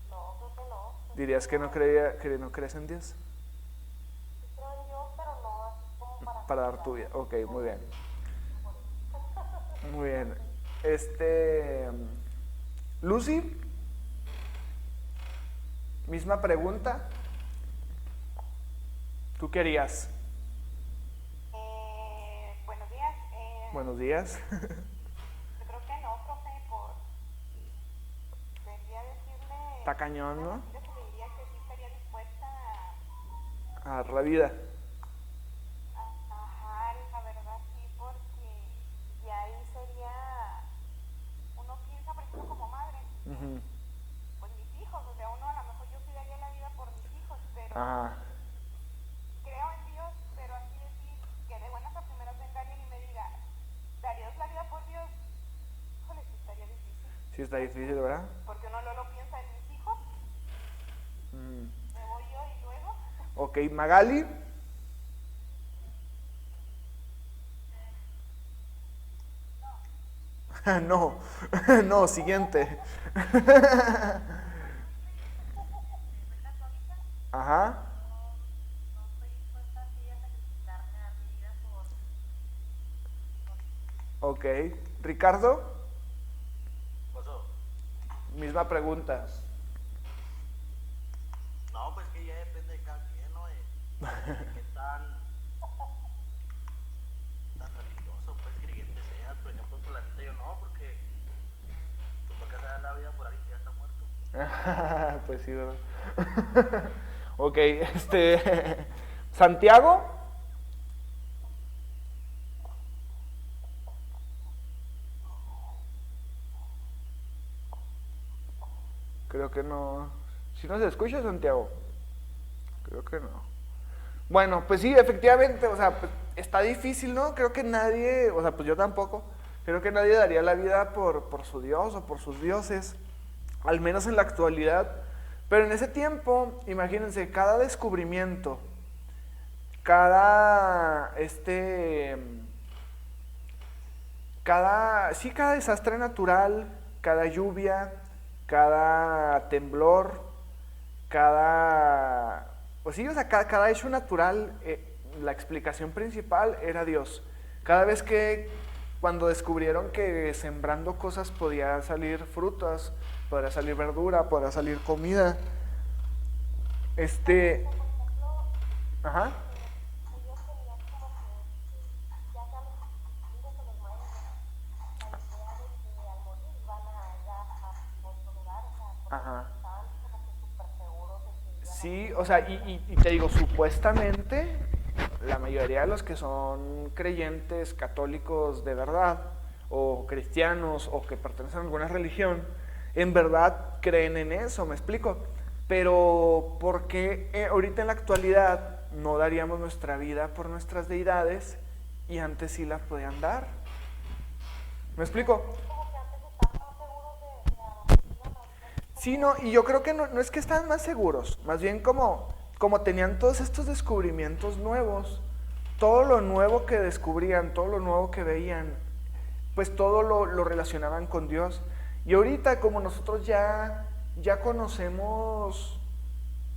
No, creo que no. ¿Dirías que no crees en Dios? Sí creo en Dios, pero no así como Para dar tu vida. Ok, muy bien. Muy bien. Lucy, misma pregunta. ¿Tú qué harías? Buenos días. Buenos días. Yo creo que no, profe, debería decirle. Está cañón, ¿no? Yo que le diría que sí estaría dispuesta A dar la vida. ajá, la verdad sí, porque ya ahí sería. Uno piensa, por ejemplo, como madre, Ujú. pues mis hijos, o sea, uno a lo mejor yo sí daría la vida por mis hijos, pero. Ajá. Creo en Dios, pero así decir que de buenas a primeras venga alguien y me diga, ¿darías la vida por Dios? Híjole, sí estaría difícil. Sí está difícil, ¿verdad? Porque uno luego piensa en mis hijos, me voy yo y luego. Ok, Magali. No, no, siguiente. Ajá. Ok. Ricardo, Pasó. misma pregunta. No, pues que ya depende de cada quien, ¿no? De qué tan religioso, pues creyente seas. Por ejemplo, por la neta yo no, porque tú para qué dar la vida por alguien que ya está muerto. Pues sí, ¿verdad? Ok, Santiago. Creo que no. ¿Si no se escucha, Santiago? Creo que no. Bueno, pues sí, efectivamente, o sea, pues, está difícil, ¿no? Creo que nadie, o sea, pues yo tampoco, creo que nadie daría la vida por su dios o por sus dioses, al menos en la actualidad. Pero en ese tiempo, imagínense, cada descubrimiento, cada, cada desastre natural, cada lluvia, cada temblor, pues sí, o sea, cada hecho natural, la explicación principal era Dios. Cada vez cuando descubrieron que sembrando cosas podía salir frutas, podría salir verdura, podría salir comida, ajá. Ellos tenían como que, ya sea los vivos o los muertos, la idea de que al morir van a ir a otro lugar, o sea, porque Ajá. estaban como que súper seguros de que iban a. Sí, o sea, y te digo, supuestamente la mayoría de los que son creyentes católicos de verdad, o cristianos, o que pertenecen a alguna religión, en verdad creen en eso, ¿me explico? Pero ¿por qué ahorita en la actualidad no daríamos nuestra vida por nuestras deidades y antes sí las podían dar? ¿Me explico? Como que antes estaban más seguros de la religión, ahorita Sí, no, y yo creo que no es que estaban más seguros, más bien como tenían todos estos descubrimientos nuevos, todo lo nuevo que descubrían, todo lo nuevo que veían, pues todo lo relacionaban con Dios. Y ahorita como nosotros ya conocemos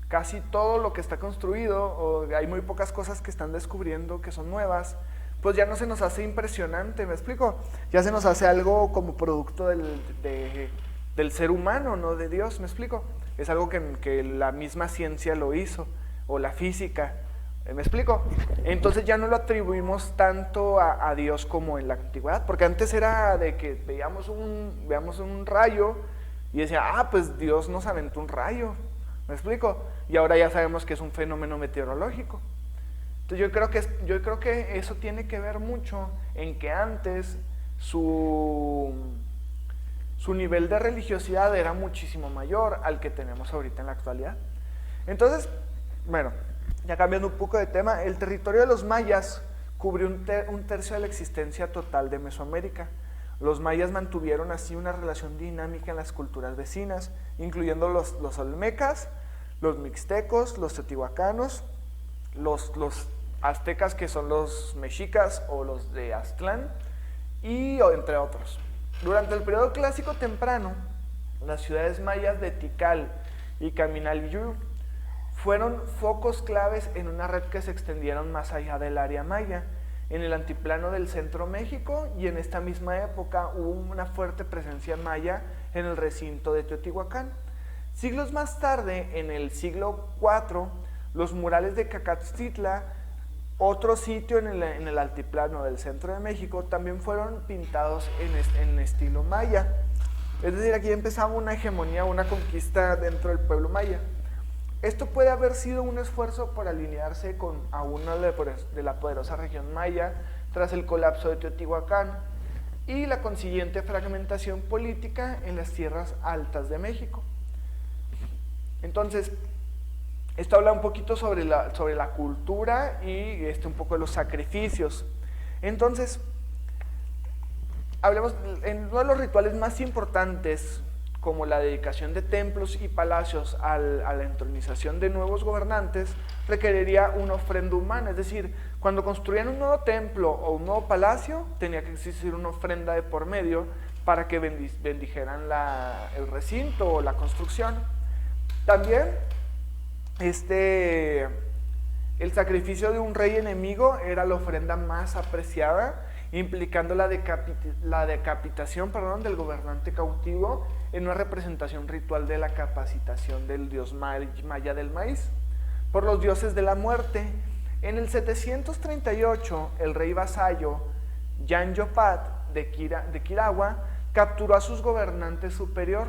casi todo lo que está construido, o hay muy pocas cosas que están descubriendo que son nuevas, pues ya no se nos hace impresionante, ¿me explico? Ya se nos hace algo como producto del ser humano, no de Dios, ¿me explico? Es algo que la misma ciencia lo hizo, o la física, ¿me explico? Entonces ya no lo atribuimos tanto a Dios como en la antigüedad, porque antes era de que veíamos un rayo y decía, pues Dios nos aventó un rayo, ¿me explico? Y ahora ya sabemos que es un fenómeno meteorológico. Entonces yo creo que eso tiene que ver mucho en que antes su nivel de religiosidad era muchísimo mayor al que tenemos ahorita en la actualidad. Entonces, bueno, ya cambiando un poco de tema, el territorio de los mayas cubrió un tercio de la existencia total de Mesoamérica. Los mayas mantuvieron así una relación dinámica en las culturas vecinas, incluyendo los olmecas, los mixtecos, los teotihuacanos, los aztecas, que son los mexicas o los de Aztlán, y entre otros. Durante el periodo clásico temprano, las ciudades mayas de Tikal y Caminaliyú fueron focos claves en una red que se extendieron más allá del área maya, en el altiplano del centro México, y en esta misma época hubo una fuerte presencia maya en el recinto de Teotihuacán. Siglos más tarde, en el siglo IV, los murales de Cacatztitla, otro sitio en el altiplano del centro de México, también fueron pintados en estilo maya. Es decir, aquí empezaba una hegemonía, una conquista dentro del pueblo maya. Esto puede haber sido un esfuerzo por alinearse a una de la poderosa región maya tras el colapso de Teotihuacán y la consiguiente fragmentación política en las tierras altas de México. Entonces, esto habla un poquito sobre la cultura y un poco de los sacrificios. Entonces, hablemos en uno de los rituales más importantes, como la dedicación de templos y palacios a la entronización de nuevos gobernantes, requeriría una ofrenda humana. Es decir, cuando construían un nuevo templo o un nuevo palacio, tenía que existir una ofrenda de por medio para que bendijeran el recinto o la construcción. También, el sacrificio de un rey enemigo era la ofrenda más apreciada, implicando la decapitación del gobernante cautivo en una representación ritual de la capacitación del dios maya del maíz por los dioses de la muerte. En el 738, el rey vasallo Yanyopat de Quiragua capturó a sus gobernantes superior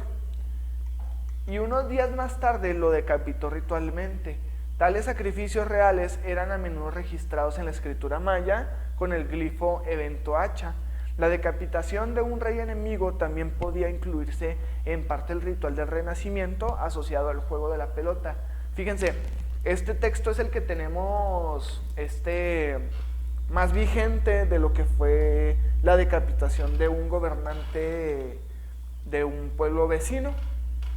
y unos días más tarde lo decapitó ritualmente. Tales sacrificios reales eran a menudo registrados en la escritura maya con el glifo evento hacha. La decapitación de un rey enemigo también podía incluirse en parte del ritual del renacimiento asociado al juego de la pelota. Fíjense, este texto es el que tenemos más vigente de lo que fue la decapitación de un gobernante de un pueblo vecino.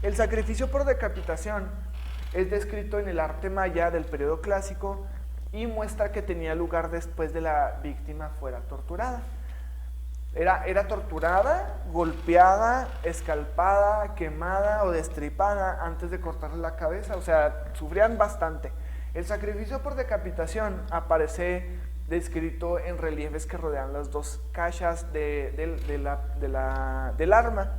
El sacrificio por decapitación es descrito en el arte maya del periodo clásico y muestra que tenía lugar después de la víctima fuera torturada. Era torturada, golpeada, escalpada, quemada o destripada antes de cortarle la cabeza, o sea, sufrían bastante. El sacrificio por decapitación aparece descrito en reliefes que rodean las dos cachas del arma.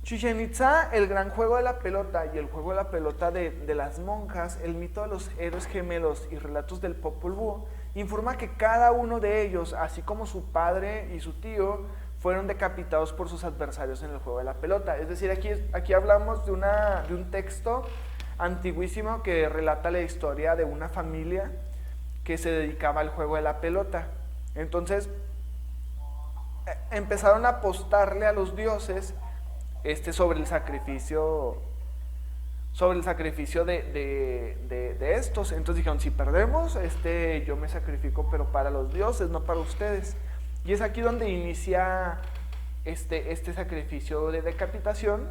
Chichén Itzá, el gran juego de la pelota y el juego de la pelota de las monjas, el mito de los héroes gemelos y relatos del Popol Vuh, informa que cada uno de ellos, así como su padre y su tío, fueron decapitados por sus adversarios en el juego de la pelota. Es decir, aquí hablamos de un texto antiguísimo que relata la historia de una familia que se dedicaba al juego de la pelota. Entonces, empezaron a apostarle a los dioses sobre el sacrificio de estos. Entonces dijeron, si perdemos, yo me sacrifico, pero para los dioses, no para ustedes. Y es aquí donde inicia este sacrificio de decapitación,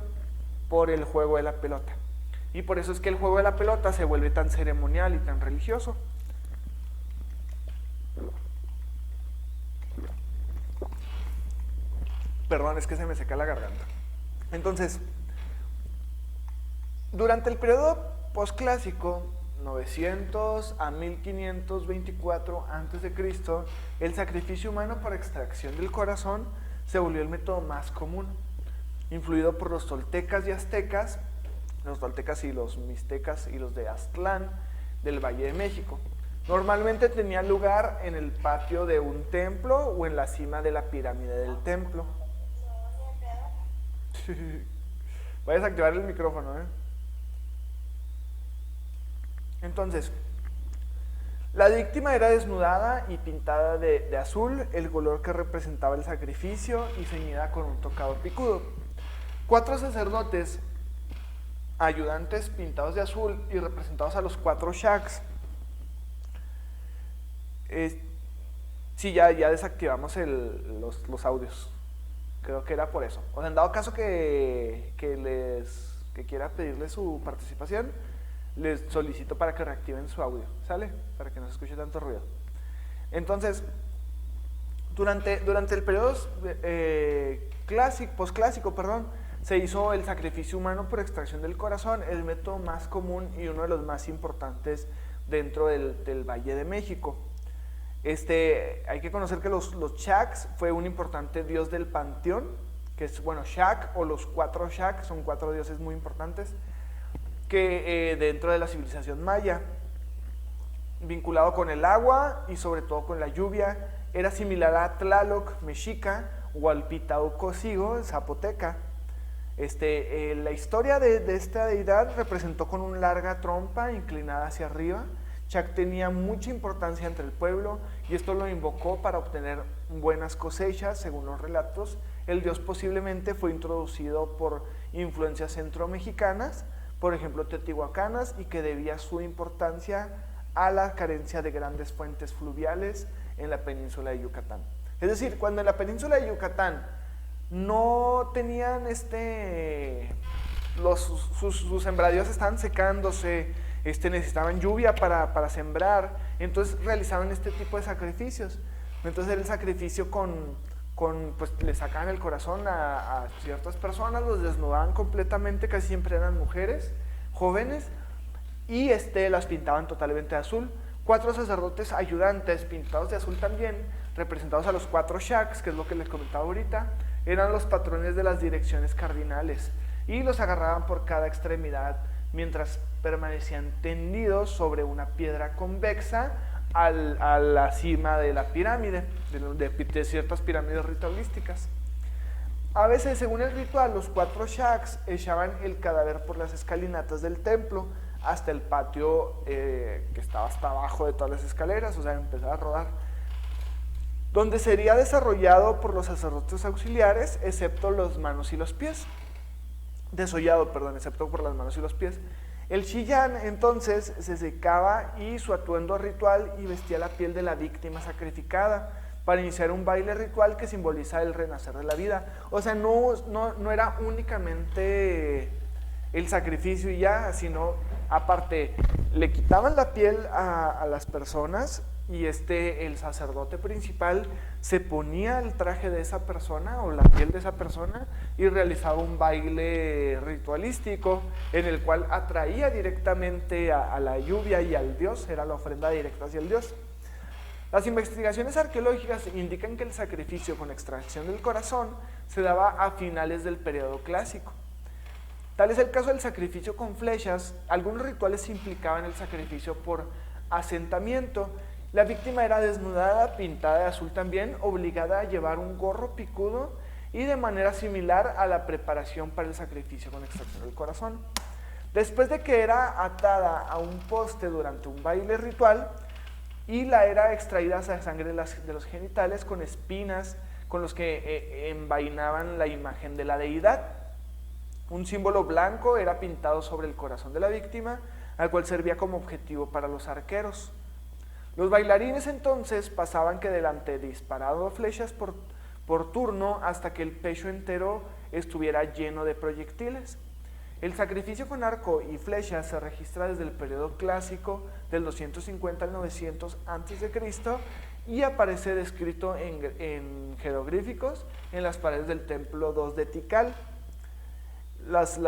por el juego de la pelota. Y por eso es que el juego de la pelota se vuelve tan ceremonial y tan religioso. Perdón, es que se me seca la garganta. Entonces, durante el periodo posclásico, 900 a 1524 a.C., el sacrificio humano por extracción del corazón se volvió el método más común, influido por los toltecas y aztecas, los toltecas y los mixtecas y los de Aztlán del Valle de México. Normalmente tenía lugar en el patio de un templo o en la cima de la pirámide del templo. Vayas a activar el micrófono, ¿eh? Entonces, la víctima era desnudada y pintada de azul, el color que representaba el sacrificio, y ceñida con un tocado picudo. 4 sacerdotes ayudantes pintados de azul y representados a los 4 shaks. Sí, ya desactivamos los audios. Creo que era por eso. O sea, en dado caso que quiera pedirle su participación, les solicito para que reactiven su audio, ¿sale? Para que no se escuche tanto ruido. Entonces, durante el periodo posclásico, se hizo el sacrificio humano por extracción del corazón, el método más común y uno de los más importantes dentro del Valle de México. Hay que conocer que los shaks fue un importante dios del panteón, que es, bueno, Shak o los 4 shaks, son 4 dioses muy importantes, que dentro de la civilización maya, vinculado con el agua y sobre todo con la lluvia, era similar a Tlaloc, mexica, o al Pitaucosigo, zapoteca. La historia de esta deidad representó con una larga trompa inclinada hacia arriba. Shak tenía mucha importancia entre el pueblo y esto lo invocó para obtener buenas cosechas, según los relatos. El dios posiblemente fue introducido por influencias centromexicanas, por ejemplo teotihuacanas, y que debía su importancia a la carencia de grandes fuentes fluviales en la península de Yucatán. Es decir, cuando en la península de Yucatán no tenían sus sembradíos estaban secándose, necesitaban lluvia para sembrar, entonces realizaban este tipo de sacrificios. Entonces era el sacrificio pues le sacaban el corazón a ciertas personas, los desnudaban completamente, casi siempre eran mujeres jóvenes, y las pintaban totalmente de azul. 4 sacerdotes ayudantes pintados de azul también, representados a los 4 shaks, que es lo que les comentaba ahorita, eran los patrones de las direcciones cardinales, y los agarraban por cada extremidad mientras permanecían tendidos sobre una piedra convexa a la cima de la pirámide, de ciertas pirámides ritualísticas. A veces, según el ritual, los 4 shaks echaban el cadáver por las escalinatas del templo hasta el patio que estaba hasta abajo de todas las escaleras, o sea, empezaba a rodar, donde sería desarrollado por los sacerdotes auxiliares, excepto las manos y los pies. Desollado, perdón, excepto por las manos y los pies. El chillán entonces se secaba y su atuendo ritual y vestía la piel de la víctima sacrificada para iniciar un baile ritual que simboliza el renacer de la vida. O sea, no era únicamente el sacrificio y ya, sino aparte le quitaban la piel a las personas y el sacerdote principal se ponía el traje de esa persona o la piel de esa persona y realizaba un baile ritualístico en el cual atraía directamente a la lluvia y al dios, era la ofrenda directa hacia el dios. Las investigaciones arqueológicas indican que el sacrificio con extracción del corazón se daba a finales del periodo clásico. Tal es el caso del sacrificio con flechas. Algunos rituales implicaban el sacrificio por asentamiento. La víctima era desnudada, pintada de azul también, obligada a llevar un gorro picudo y de manera similar a la preparación para el sacrificio con extracción del corazón. Después de que era atada a un poste durante un baile ritual y la era extraída a sangre de los genitales con espinas con los que envainaban la imagen de la deidad. Un símbolo blanco era pintado sobre el corazón de la víctima, al cual servía como objetivo para los arqueros. Los bailarines entonces pasaban que delante disparado flechas por turno hasta que el pecho entero estuviera lleno de proyectiles. El sacrificio con arco y flecha se registra desde el periodo clásico del 250 al 900 a.C. y aparece descrito en jeroglíficos en las paredes del templo 2 de Tikal. Los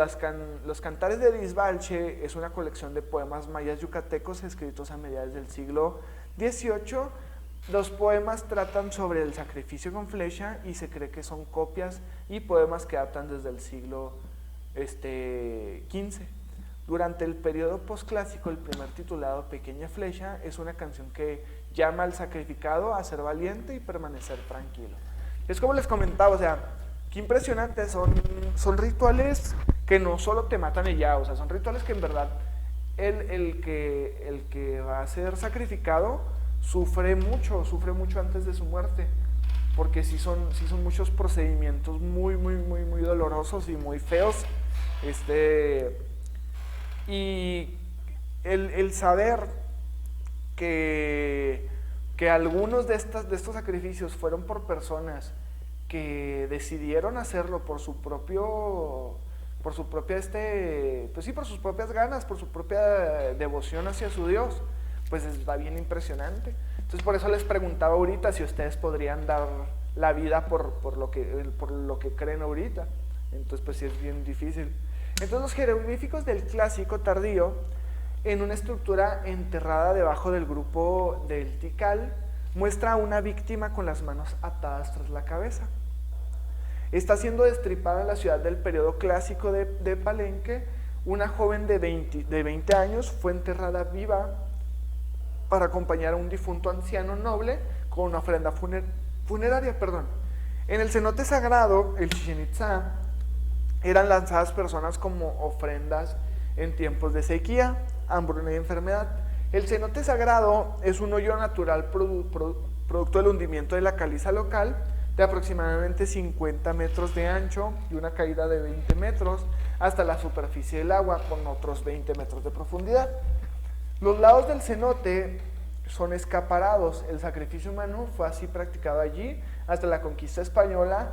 Cantares de Lisbalche es una colección de poemas mayas yucatecos escritos a mediados del siglo XVIII. Los poemas tratan sobre el sacrificio con flecha y se cree que son copias y poemas que datan desde el siglo XV. Durante el periodo posclásico, el primer titulado Pequeña Flecha es una canción que llama al sacrificado a ser valiente y permanecer tranquilo. Es como les comentaba, o sea, qué impresionante, son rituales que no solo te matan y ya, o sea, son rituales que en verdad el que va a ser sacrificado sufre mucho antes de su muerte, porque sí son muchos procedimientos muy dolorosos y muy feos, y el saber que algunos de estos sacrificios fueron por personas que decidieron hacerlo por sus propias ganas, por su propia devoción hacia su Dios, pues está bien impresionante. Entonces por eso les preguntaba ahorita si ustedes podrían dar la vida por lo que creen ahorita. Entonces pues sí es bien difícil. Entonces los jeroglíficos del clásico tardío, en una estructura enterrada debajo del grupo del Tikal, muestra a una víctima con las manos atadas tras la cabeza. Está siendo destripada en la ciudad del periodo clásico de Palenque. Una joven de 20 años fue enterrada viva para acompañar a un difunto anciano noble con una ofrenda funeraria. En el cenote sagrado, el Chichén Itzá, eran lanzadas personas como ofrendas en tiempos de sequía, hambruna y enfermedad. El cenote sagrado es un hoyo natural producto del hundimiento de la caliza local de aproximadamente 50 metros de ancho y una caída de 20 metros hasta la superficie del agua con otros 20 metros de profundidad. Los lados del cenote son escaparados. El sacrificio humano fue así practicado allí hasta la conquista española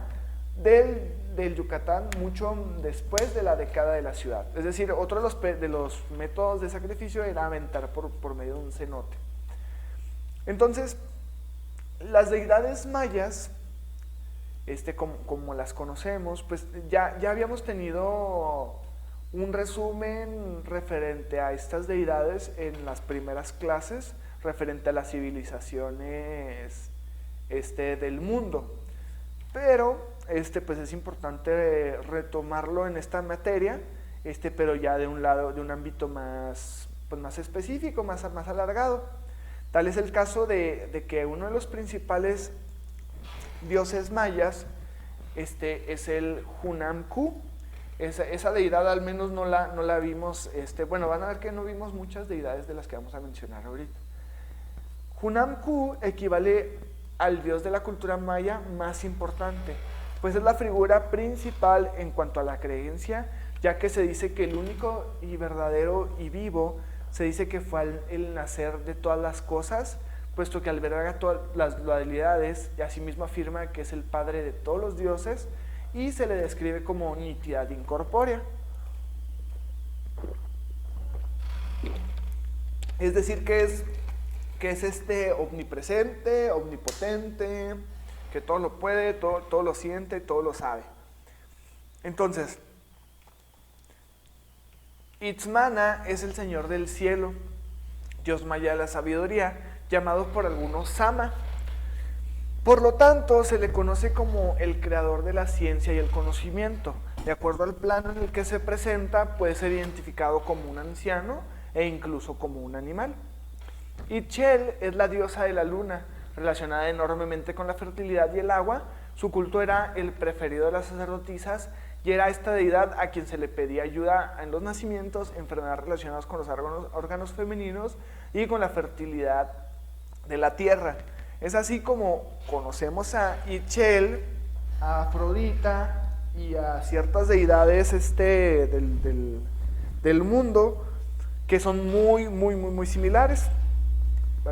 del Yucatán, mucho después de la década de la ciudad. Es decir, otro de los métodos de sacrificio era aventar por medio de un cenote. Entonces, las deidades mayas, como las conocemos, pues ya habíamos tenido un resumen referente a estas deidades en las primeras clases, referente a las civilizaciones del mundo. Pero pues es importante retomarlo en esta materia, pero ya de un ámbito más específico, más alargado. Tal es el caso de que uno de los principales dioses mayas es el Hunamku. Esa deidad al menos no la vimos, van a ver que no vimos muchas deidades de las que vamos a mencionar ahorita. Hunamku equivale al dios de la cultura maya más importante, pues es la figura principal en cuanto a la creencia, ya que se dice que el único y verdadero y vivo, se dice que fue el nacer de todas las cosas, puesto que alberga todas las dualidades, y asimismo afirma que es el padre de todos los dioses, y se le describe como nitidad incorpórea. Es decir, que es omnipresente, omnipotente, que todo lo puede, todo lo siente, todo lo sabe. Entonces, Itzmana es el señor del cielo, dios maya de la sabiduría, llamado por algunos Sama. Por lo tanto, se le conoce como el creador de la ciencia y el conocimiento. De acuerdo al plano en el que se presenta, puede ser identificado como un anciano e incluso como un animal. Itchel es la diosa de la luna, relacionada enormemente con la fertilidad y el agua. Su culto era el preferido de las sacerdotisas y era esta deidad a quien se le pedía ayuda en los nacimientos, enfermedades relacionadas con los órganos femeninos y con la fertilidad de la tierra. Es así como conocemos a Itchel, a Afrodita y a ciertas deidades del mundo que son muy similares.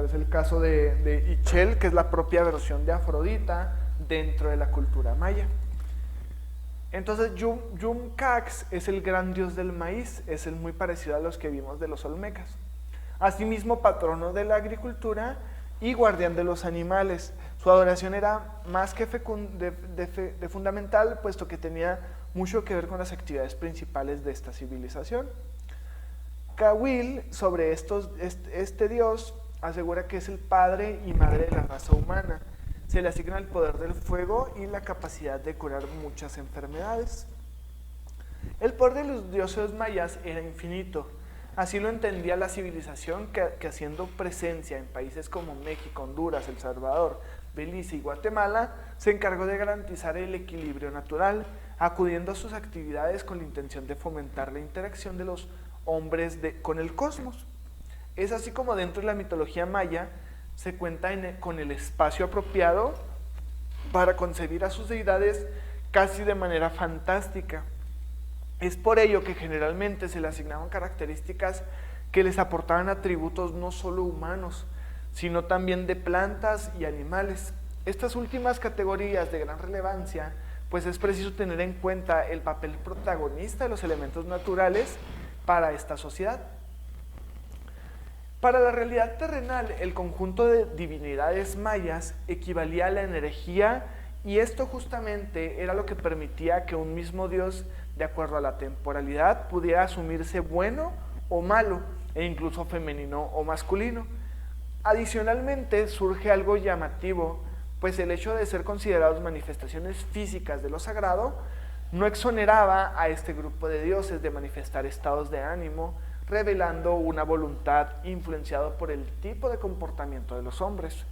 Es el caso de Itchel, que es la propia versión de Afrodita dentro de la cultura maya. Entonces Yum-Cax es el gran dios del maíz, es el muy parecido a los que vimos de los olmecas. Asimismo, patrono de la agricultura y guardián de los animales. Su adoración era más que fundamental, puesto que tenía mucho que ver con las actividades principales de esta civilización. Cawil, sobre este dios, asegura que es el padre y madre de la raza humana. Se le asigna el poder del fuego y la capacidad de curar muchas enfermedades. El poder de los dioses mayas era infinito. Así lo entendía la civilización que haciendo presencia en países como México, Honduras, El Salvador, Belice y Guatemala, se encargó de garantizar el equilibrio natural, acudiendo a sus actividades con la intención de fomentar la interacción de los hombres con el cosmos. Es así como dentro de la mitología maya se cuenta con el espacio apropiado para concebir a sus deidades casi de manera fantástica. Es por ello que generalmente se le asignaban características que les aportaban atributos no solo humanos, sino también de plantas y animales. Estas últimas categorías de gran relevancia, pues es preciso tener en cuenta el papel protagonista de los elementos naturales para esta sociedad. Para la realidad terrenal, el conjunto de divinidades mayas equivalía a la energía, y esto justamente era lo que permitía que un mismo dios, de acuerdo a la temporalidad, pudiera asumirse bueno o malo, e incluso femenino o masculino. Adicionalmente, surge algo llamativo, pues el hecho de ser considerados manifestaciones físicas de lo sagrado no exoneraba a este grupo de dioses de manifestar estados de ánimo, revelando una voluntad influenciada por el tipo de comportamiento de los hombres.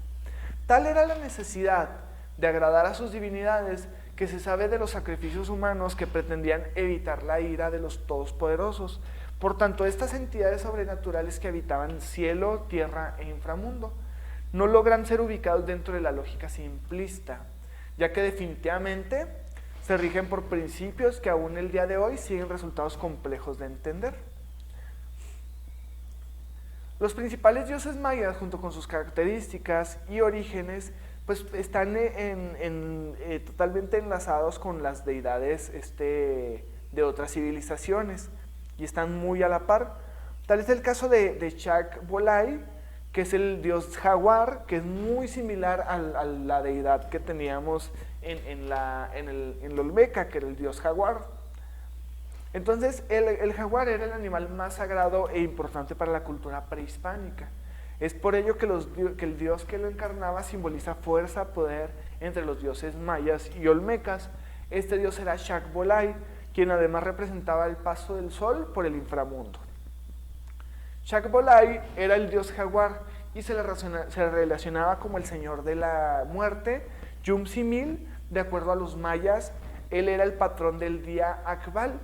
Tal era la necesidad de agradar a sus divinidades que se sabe de los sacrificios humanos que pretendían evitar la ira de los todopoderosos. Por tanto, estas entidades sobrenaturales que habitaban cielo, tierra e inframundo no logran ser ubicados dentro de la lógica simplista, ya que definitivamente se rigen por principios que aún el día de hoy siguen resultados complejos de entender. Los principales dioses mayas, junto con sus características y orígenes, pues están totalmente enlazados con las deidades de otras civilizaciones y están muy a la par. Tal es el caso de Shak-Bolai, que es el dios jaguar, que es muy similar a la deidad que teníamos en la Olmeca, que era el dios jaguar. Entonces, el jaguar era el animal más sagrado e importante para la cultura prehispánica. Es por ello que el dios que lo encarnaba simboliza fuerza, poder entre los dioses mayas y olmecas. Este dios era Shak-Bolai, quien además representaba el paso del sol por el inframundo. Shak-Bolai era el dios jaguar y se le relacionaba como el señor de la muerte. Yum-Simil, de acuerdo a los mayas, él era el patrón del día Akbal,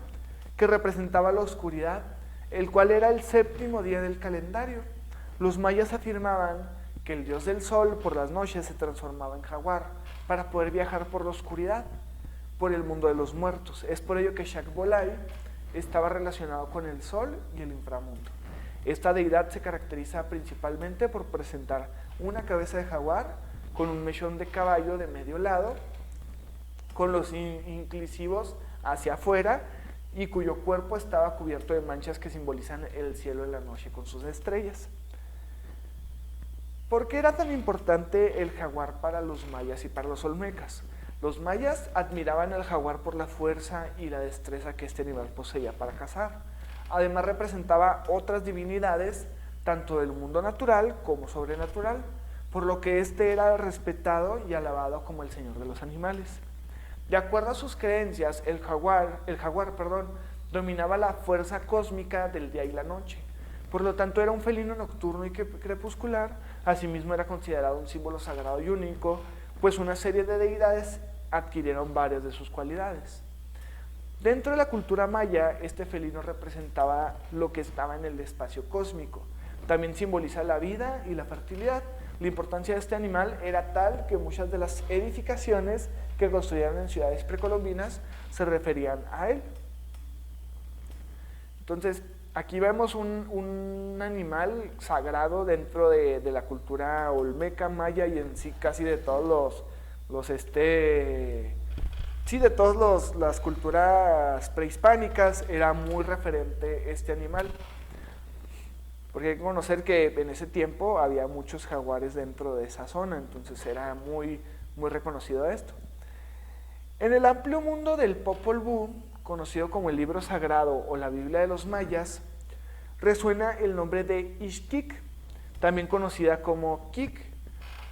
que representaba la oscuridad, el cual era el séptimo día del calendario. Los mayas afirmaban que el dios del sol por las noches se transformaba en jaguar para poder viajar por la oscuridad, por el mundo de los muertos. Es por ello que Shak-Bolai estaba relacionado con el sol y el inframundo. Esta deidad se caracteriza principalmente por presentar una cabeza de jaguar con un mechón de caballo de medio lado, con los incisivos hacia afuera, y cuyo cuerpo estaba cubierto de manchas que simbolizan el cielo de la noche con sus estrellas. ¿Por qué era tan importante el jaguar para los mayas y para los olmecas? Los mayas admiraban al jaguar por la fuerza y la destreza que este animal poseía para cazar. Además representaba otras divinidades, tanto del mundo natural como sobrenatural, por lo que este era respetado y alabado como el señor de los animales. De acuerdo a sus creencias, el jaguar, dominaba la fuerza cósmica del día y la noche. Por lo tanto, era un felino nocturno y crepuscular. Asimismo, era considerado un símbolo sagrado y único, pues una serie de deidades adquirieron varias de sus cualidades. Dentro de la cultura maya, este felino representaba lo que estaba en el espacio cósmico. También simboliza la vida y la fertilidad. La importancia de este animal era tal que muchas de las edificaciones que construyeron en ciudades precolombinas se referían a él. Entonces, aquí vemos un animal sagrado dentro de la cultura olmeca, maya y en sí casi de todos Sí, de todas las culturas prehispánicas era muy referente este animal. Porque hay que conocer que en ese tiempo había muchos jaguares dentro de esa zona, entonces era muy reconocido esto. En el amplio mundo del Popol Vuh, conocido como el libro sagrado o la Biblia de los mayas, resuena el nombre de Ixquic, también conocida como Kik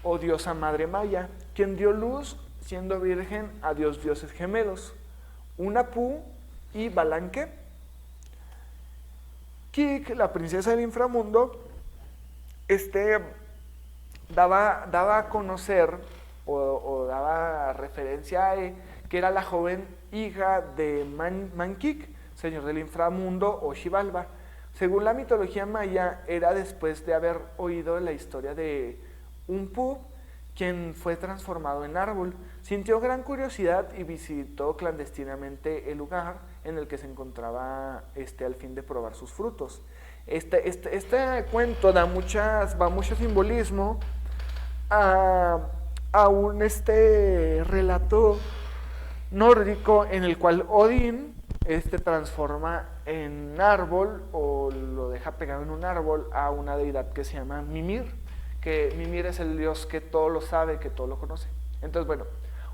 o diosa madre maya, quien dio luz siendo virgen a dos dioses gemelos, Hunahpu y Balanque. Kik, la princesa del inframundo, daba a conocer o daba referencia a que era la joven hija de Mankik, señor del inframundo, o Xibalba. Según la mitología maya, era después de haber oído la historia de Hunahpu, quien fue transformado en árbol. Sintió gran curiosidad y visitó clandestinamente el lugar en el que se encontraba al fin de probar sus frutos. Este cuento da mucho simbolismo a un relato nórdico en el cual Odín transforma en árbol o lo deja pegado en un árbol a una deidad que se llama Mimir, que Mimir es el dios que todo lo sabe, que todo lo conoce. Entonces, bueno,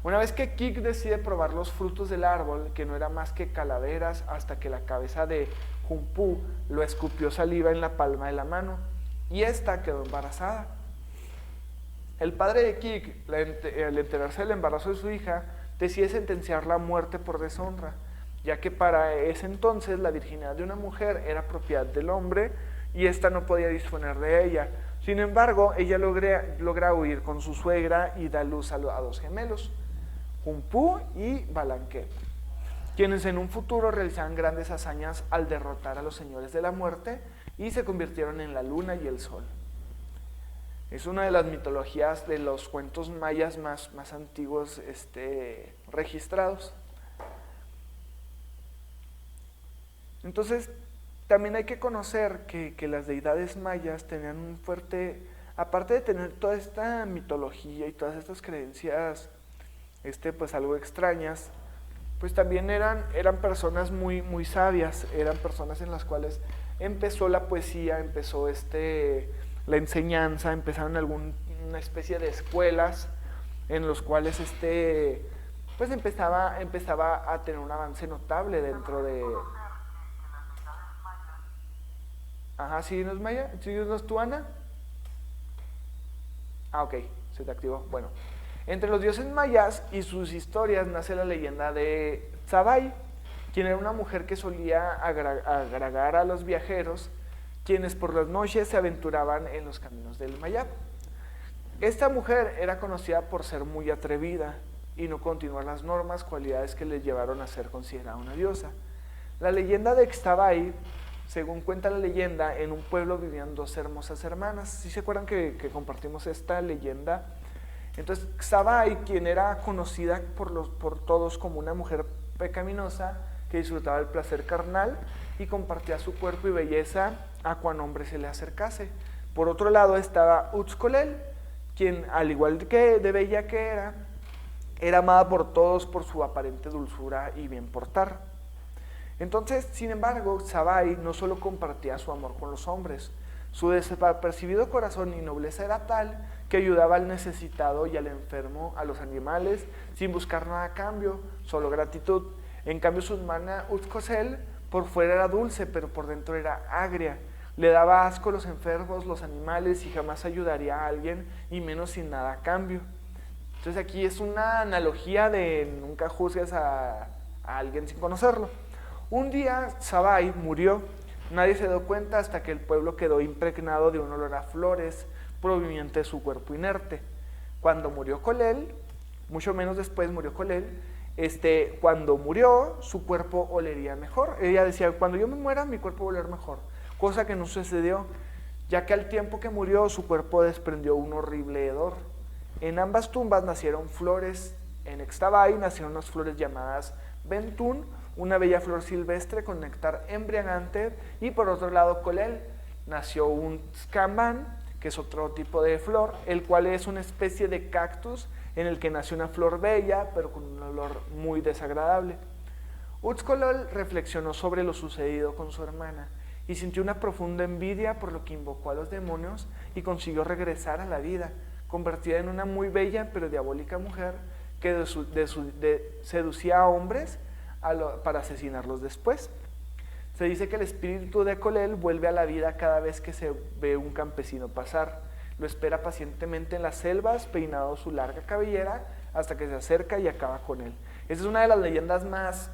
una vez que Kik decide probar los frutos del árbol, que no era más que calaveras, hasta que la cabeza de Hunahpu lo escupió saliva en la palma de la mano, y esta quedó embarazada. El padre de Kik, al enterarse del embarazo de su hija, decide sentenciarla a muerte por deshonra, ya que para ese entonces la virginidad de una mujer era propiedad del hombre y ésta no podía disponer de ella. Sin embargo, ella logra huir con su suegra y da luz a dos gemelos, Hunahpu y Balanque, quienes en un futuro realizaron grandes hazañas al derrotar a los señores de la muerte y se convirtieron en la luna y el sol. Es una de las mitologías de los cuentos mayas más antiguos registrados. Entonces, también hay que conocer que las deidades mayas tenían un fuerte, aparte de tener toda esta mitología y todas estas creencias, pues algo extrañas, pues también eran personas muy sabias, eran personas en las cuales empezó la poesía, empezó la enseñanza, empezaron una especie de escuelas en los cuales pues empezaba a tener un avance notable dentro de... Ajá, ¿sí no es maya? ¿Sí no es tu Ana? Ah, ok, se te activó. Bueno, entre los dioses mayas y sus historias nace la leyenda de Tzavay, quien era una mujer que solía agradar a los viajeros, quienes por las noches se aventuraban en los caminos del Mayab. Esta mujer era conocida por ser muy atrevida y no continuar las normas, cualidades que le llevaron a ser considerada una diosa. La leyenda de Ixtabay, según cuenta la leyenda, en un pueblo vivían dos hermosas hermanas. ¿Sí se acuerdan que compartimos esta leyenda? Entonces, Ixtabay, quien era conocida por todos como una mujer pecaminosa, que disfrutaba del placer carnal y compartía su cuerpo y belleza a cuan hombre se le acercase. Por otro lado estaba Utzcolel, quien, al igual que de bella que era amada por todos por su aparente dulzura y bien portar. Entonces, sin embargo, Ixtabay no solo compartía su amor con los hombres, su desapercibido corazón y nobleza era tal que ayudaba al necesitado y al enfermo, a los animales, sin buscar nada a cambio, solo gratitud. En cambio, su hermana Utzcolel por fuera era dulce, pero por dentro era agria. Le daba asco a los enfermos, los animales, y jamás ayudaría a alguien, y menos sin nada a cambio. Entonces aquí es una analogía de nunca juzgues a alguien sin conocerlo. Un día Ixtabay murió. Nadie se dio cuenta hasta que el pueblo quedó impregnado de un olor a flores proveniente de su cuerpo inerte. Cuando murió Colel, mucho menos después murió Colel, cuando murió, su cuerpo olería mejor. Ella decía, cuando yo me muera, mi cuerpo va a oler mejor. Cosa que no sucedió, ya que al tiempo que murió, su cuerpo desprendió un horrible hedor. En ambas tumbas nacieron flores. En Ixtabay nacieron unas flores llamadas Bentún, una bella flor silvestre con néctar embriagante, y por otro lado Colel nació un Xcambán, que es otro tipo de flor, el cual es una especie de cactus en el que nace una flor bella, pero con un olor muy desagradable. Uxcolol reflexionó sobre lo sucedido con su hermana y sintió una profunda envidia, por lo que invocó a los demonios y consiguió regresar a la vida, convertida en una muy bella pero diabólica mujer que seducía a hombres para asesinarlos después. Se dice que el espíritu de Colel vuelve a la vida cada vez que se ve un campesino pasar. Lo espera pacientemente en las selvas, peinado su larga cabellera, hasta que se acerca y acaba con él. Esa es una de las leyendas más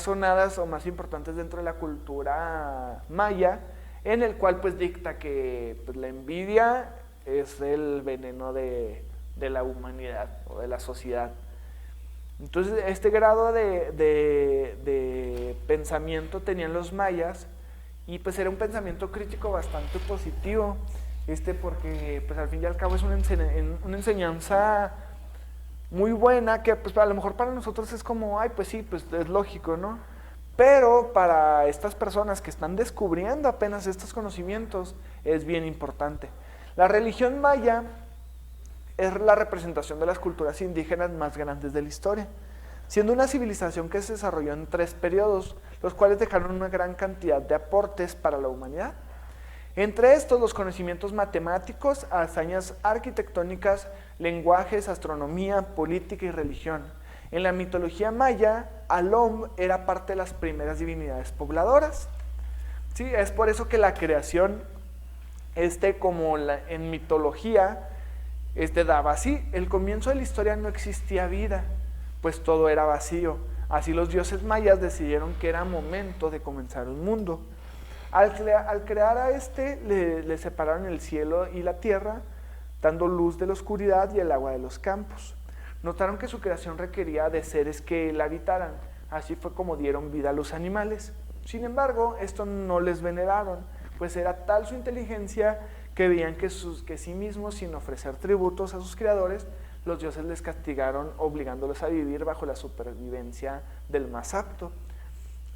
sonadas o más importantes dentro de la cultura maya, en el cual pues dicta que pues, la envidia es el veneno de la humanidad o de la sociedad. Entonces este grado de pensamiento tenían los mayas y pues era un pensamiento crítico bastante positivo, porque pues al fin y al cabo es una enseñanza muy buena que pues a lo mejor para nosotros es como, ay pues sí, pues es lógico, ¿no? Pero para estas personas que están descubriendo apenas estos conocimientos es bien importante. La religión maya es la representación de las culturas indígenas más grandes de la historia, siendo una civilización que se desarrolló en 3 periodos, los cuales dejaron una gran cantidad de aportes para la humanidad. Entre estos, los conocimientos matemáticos, hazañas arquitectónicas, lenguajes, astronomía, política y religión. En la mitología maya, Alom era parte de las primeras divinidades pobladoras. Sí, es por eso que la creación, como en mitología, daba así. El comienzo de la historia no existía vida, pues todo era vacío. Así los dioses mayas decidieron que era momento de comenzar un mundo. Al crear a le separaron el cielo y la tierra, dando luz de la oscuridad y el agua de los campos. Notaron que su creación requería de seres que la habitaran, así fue como dieron vida a los animales. Sin embargo, esto no les veneraron, pues era tal su inteligencia que veían que sí mismos, sin ofrecer tributos a sus creadores, los dioses les castigaron obligándolos a vivir bajo la supervivencia del más apto.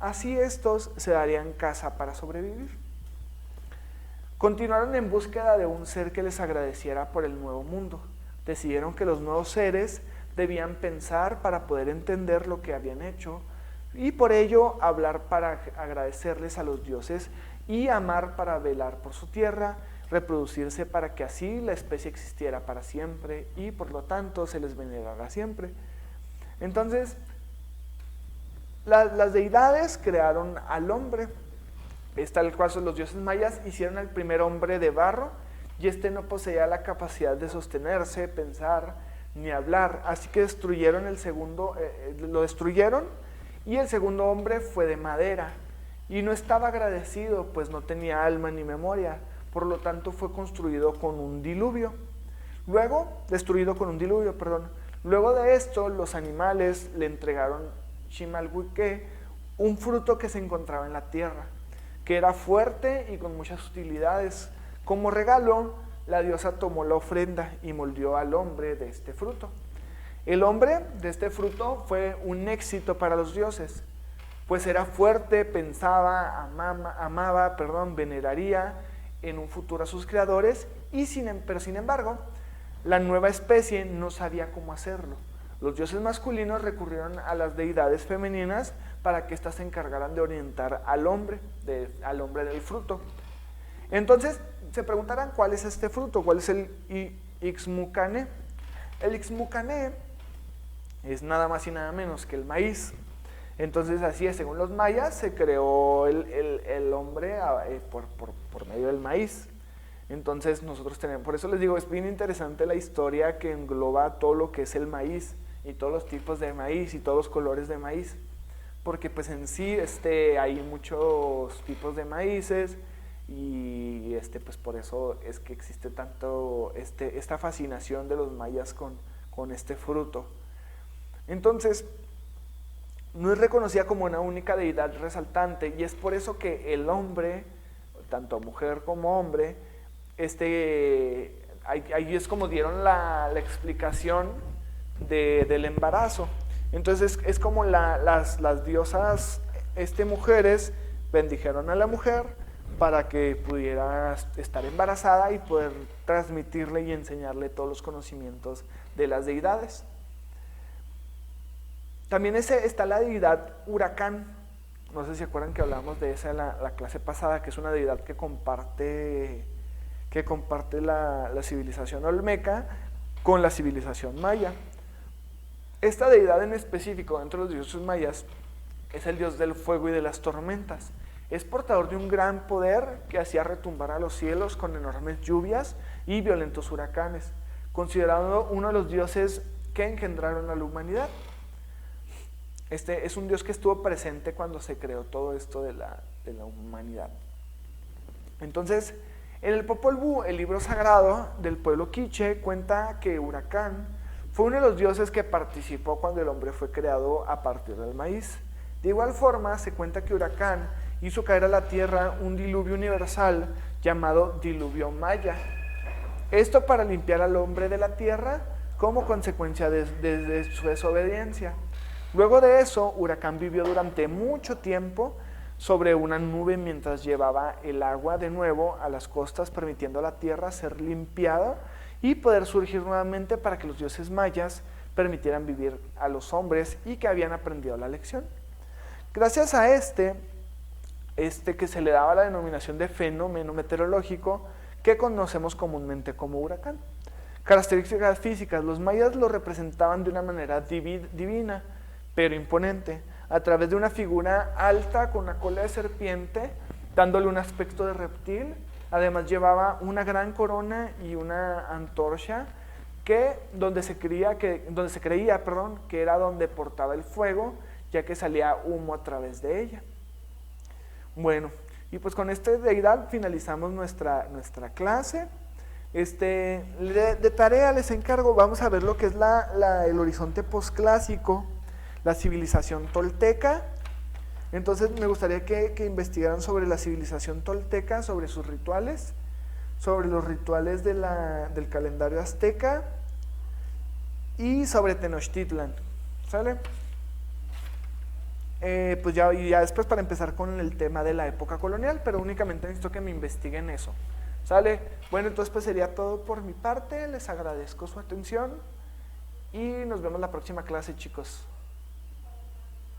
Así estos se darían caza para sobrevivir. Continuaron en búsqueda de un ser que les agradeciera por el nuevo mundo. Decidieron que los nuevos seres debían pensar para poder entender lo que habían hecho y por ello hablar para agradecerles a los dioses y amar para velar por su tierra, reproducirse para que así la especie existiera para siempre y por lo tanto se les venerara siempre. Entonces, las deidades crearon al hombre. Tal cual los dioses mayas hicieron al primer hombre de barro y no poseía la capacidad de sostenerse, pensar ni hablar, así que destruyeron el segundo, lo destruyeron y el segundo hombre fue de madera y no estaba agradecido, pues no tenía alma ni memoria, por lo tanto fue construido con un diluvio. Destruido con un diluvio, perdón. Luego de esto, los animales le entregaron Chimalhuique, un fruto que se encontraba en la tierra, que era fuerte y con muchas utilidades. Como regalo, la diosa tomó la ofrenda y moldeó al hombre de este fruto. El hombre de este fruto fue un éxito para los dioses, pues era fuerte, pensaba, amaba, veneraría en un futuro a sus creadores, pero sin embargo, la nueva especie no sabía cómo hacerlo. Los dioses masculinos recurrieron a las deidades femeninas para que éstas se encargaran de orientar al hombre del fruto. Entonces, se preguntarán cuál es este fruto, cuál es el Ixmucané. El Ixmucané es nada más y nada menos que el maíz. Entonces, así es, según los mayas, se creó el hombre por medio del maíz. Entonces, nosotros tenemos, por eso les digo, es bien interesante la historia que engloba todo lo que es el maíz y todos los tipos de maíz y todos los colores de maíz, porque pues en sí hay muchos tipos de maíces y pues por eso es que existe tanto esta fascinación de los mayas con este fruto. Entonces, no es reconocida como una única deidad resaltante y es por eso que el hombre, tanto mujer como hombre, ahí es como dieron la explicación del embarazo. Entonces es como las diosas mujeres bendijeron a la mujer para que pudiera estar embarazada y poder transmitirle y enseñarle todos los conocimientos de las deidades. También está la deidad Huracán. No sé si se acuerdan que hablábamos de esa en la clase pasada, que es una deidad que comparte la civilización olmeca con la civilización maya. Esta deidad en específico dentro de los dioses mayas es el dios del fuego y de las tormentas. Es portador de un gran poder que hacía retumbar a los cielos con enormes lluvias y violentos huracanes, considerado uno de los dioses que engendraron a la humanidad. Este es un dios que estuvo presente cuando se creó todo esto de la humanidad. Entonces, en el Popol Vuh, el libro sagrado del pueblo quiché, cuenta que Huracán fue uno de los dioses que participó cuando el hombre fue creado a partir del maíz. De igual forma, se cuenta que Huracán hizo caer a la tierra un diluvio universal llamado diluvio maya. Esto para limpiar al hombre de la tierra como consecuencia de su desobediencia. Luego de eso, Huracán vivió durante mucho tiempo sobre una nube mientras llevaba el agua de nuevo a las costas, permitiendo a la tierra ser limpiada y poder surgir nuevamente para que los dioses mayas permitieran vivir a los hombres y que habían aprendido la lección. Gracias a este que se le daba la denominación de fenómeno meteorológico que conocemos comúnmente como huracán. Características físicas: los mayas lo representaban de una manera divina, pero imponente, a través de una figura alta con una cola de serpiente, dándole un aspecto de reptil. Además llevaba una gran corona y una antorcha donde se creía que era donde portaba el fuego, ya que salía humo a través de ella. Bueno, y pues con esta deidad finalizamos nuestra clase. De tarea les encargo, vamos a ver lo que es el horizonte posclásico, la civilización tolteca. Entonces me gustaría que investigaran sobre la civilización tolteca, sobre sus rituales, sobre los rituales del calendario azteca y sobre Tenochtitlan. ¿Sale? Pues ya después para empezar con el tema de la época colonial, pero únicamente necesito que me investiguen eso. ¿Sale? Bueno, entonces pues sería todo por mi parte. Les agradezco su atención y nos vemos la próxima clase, chicos.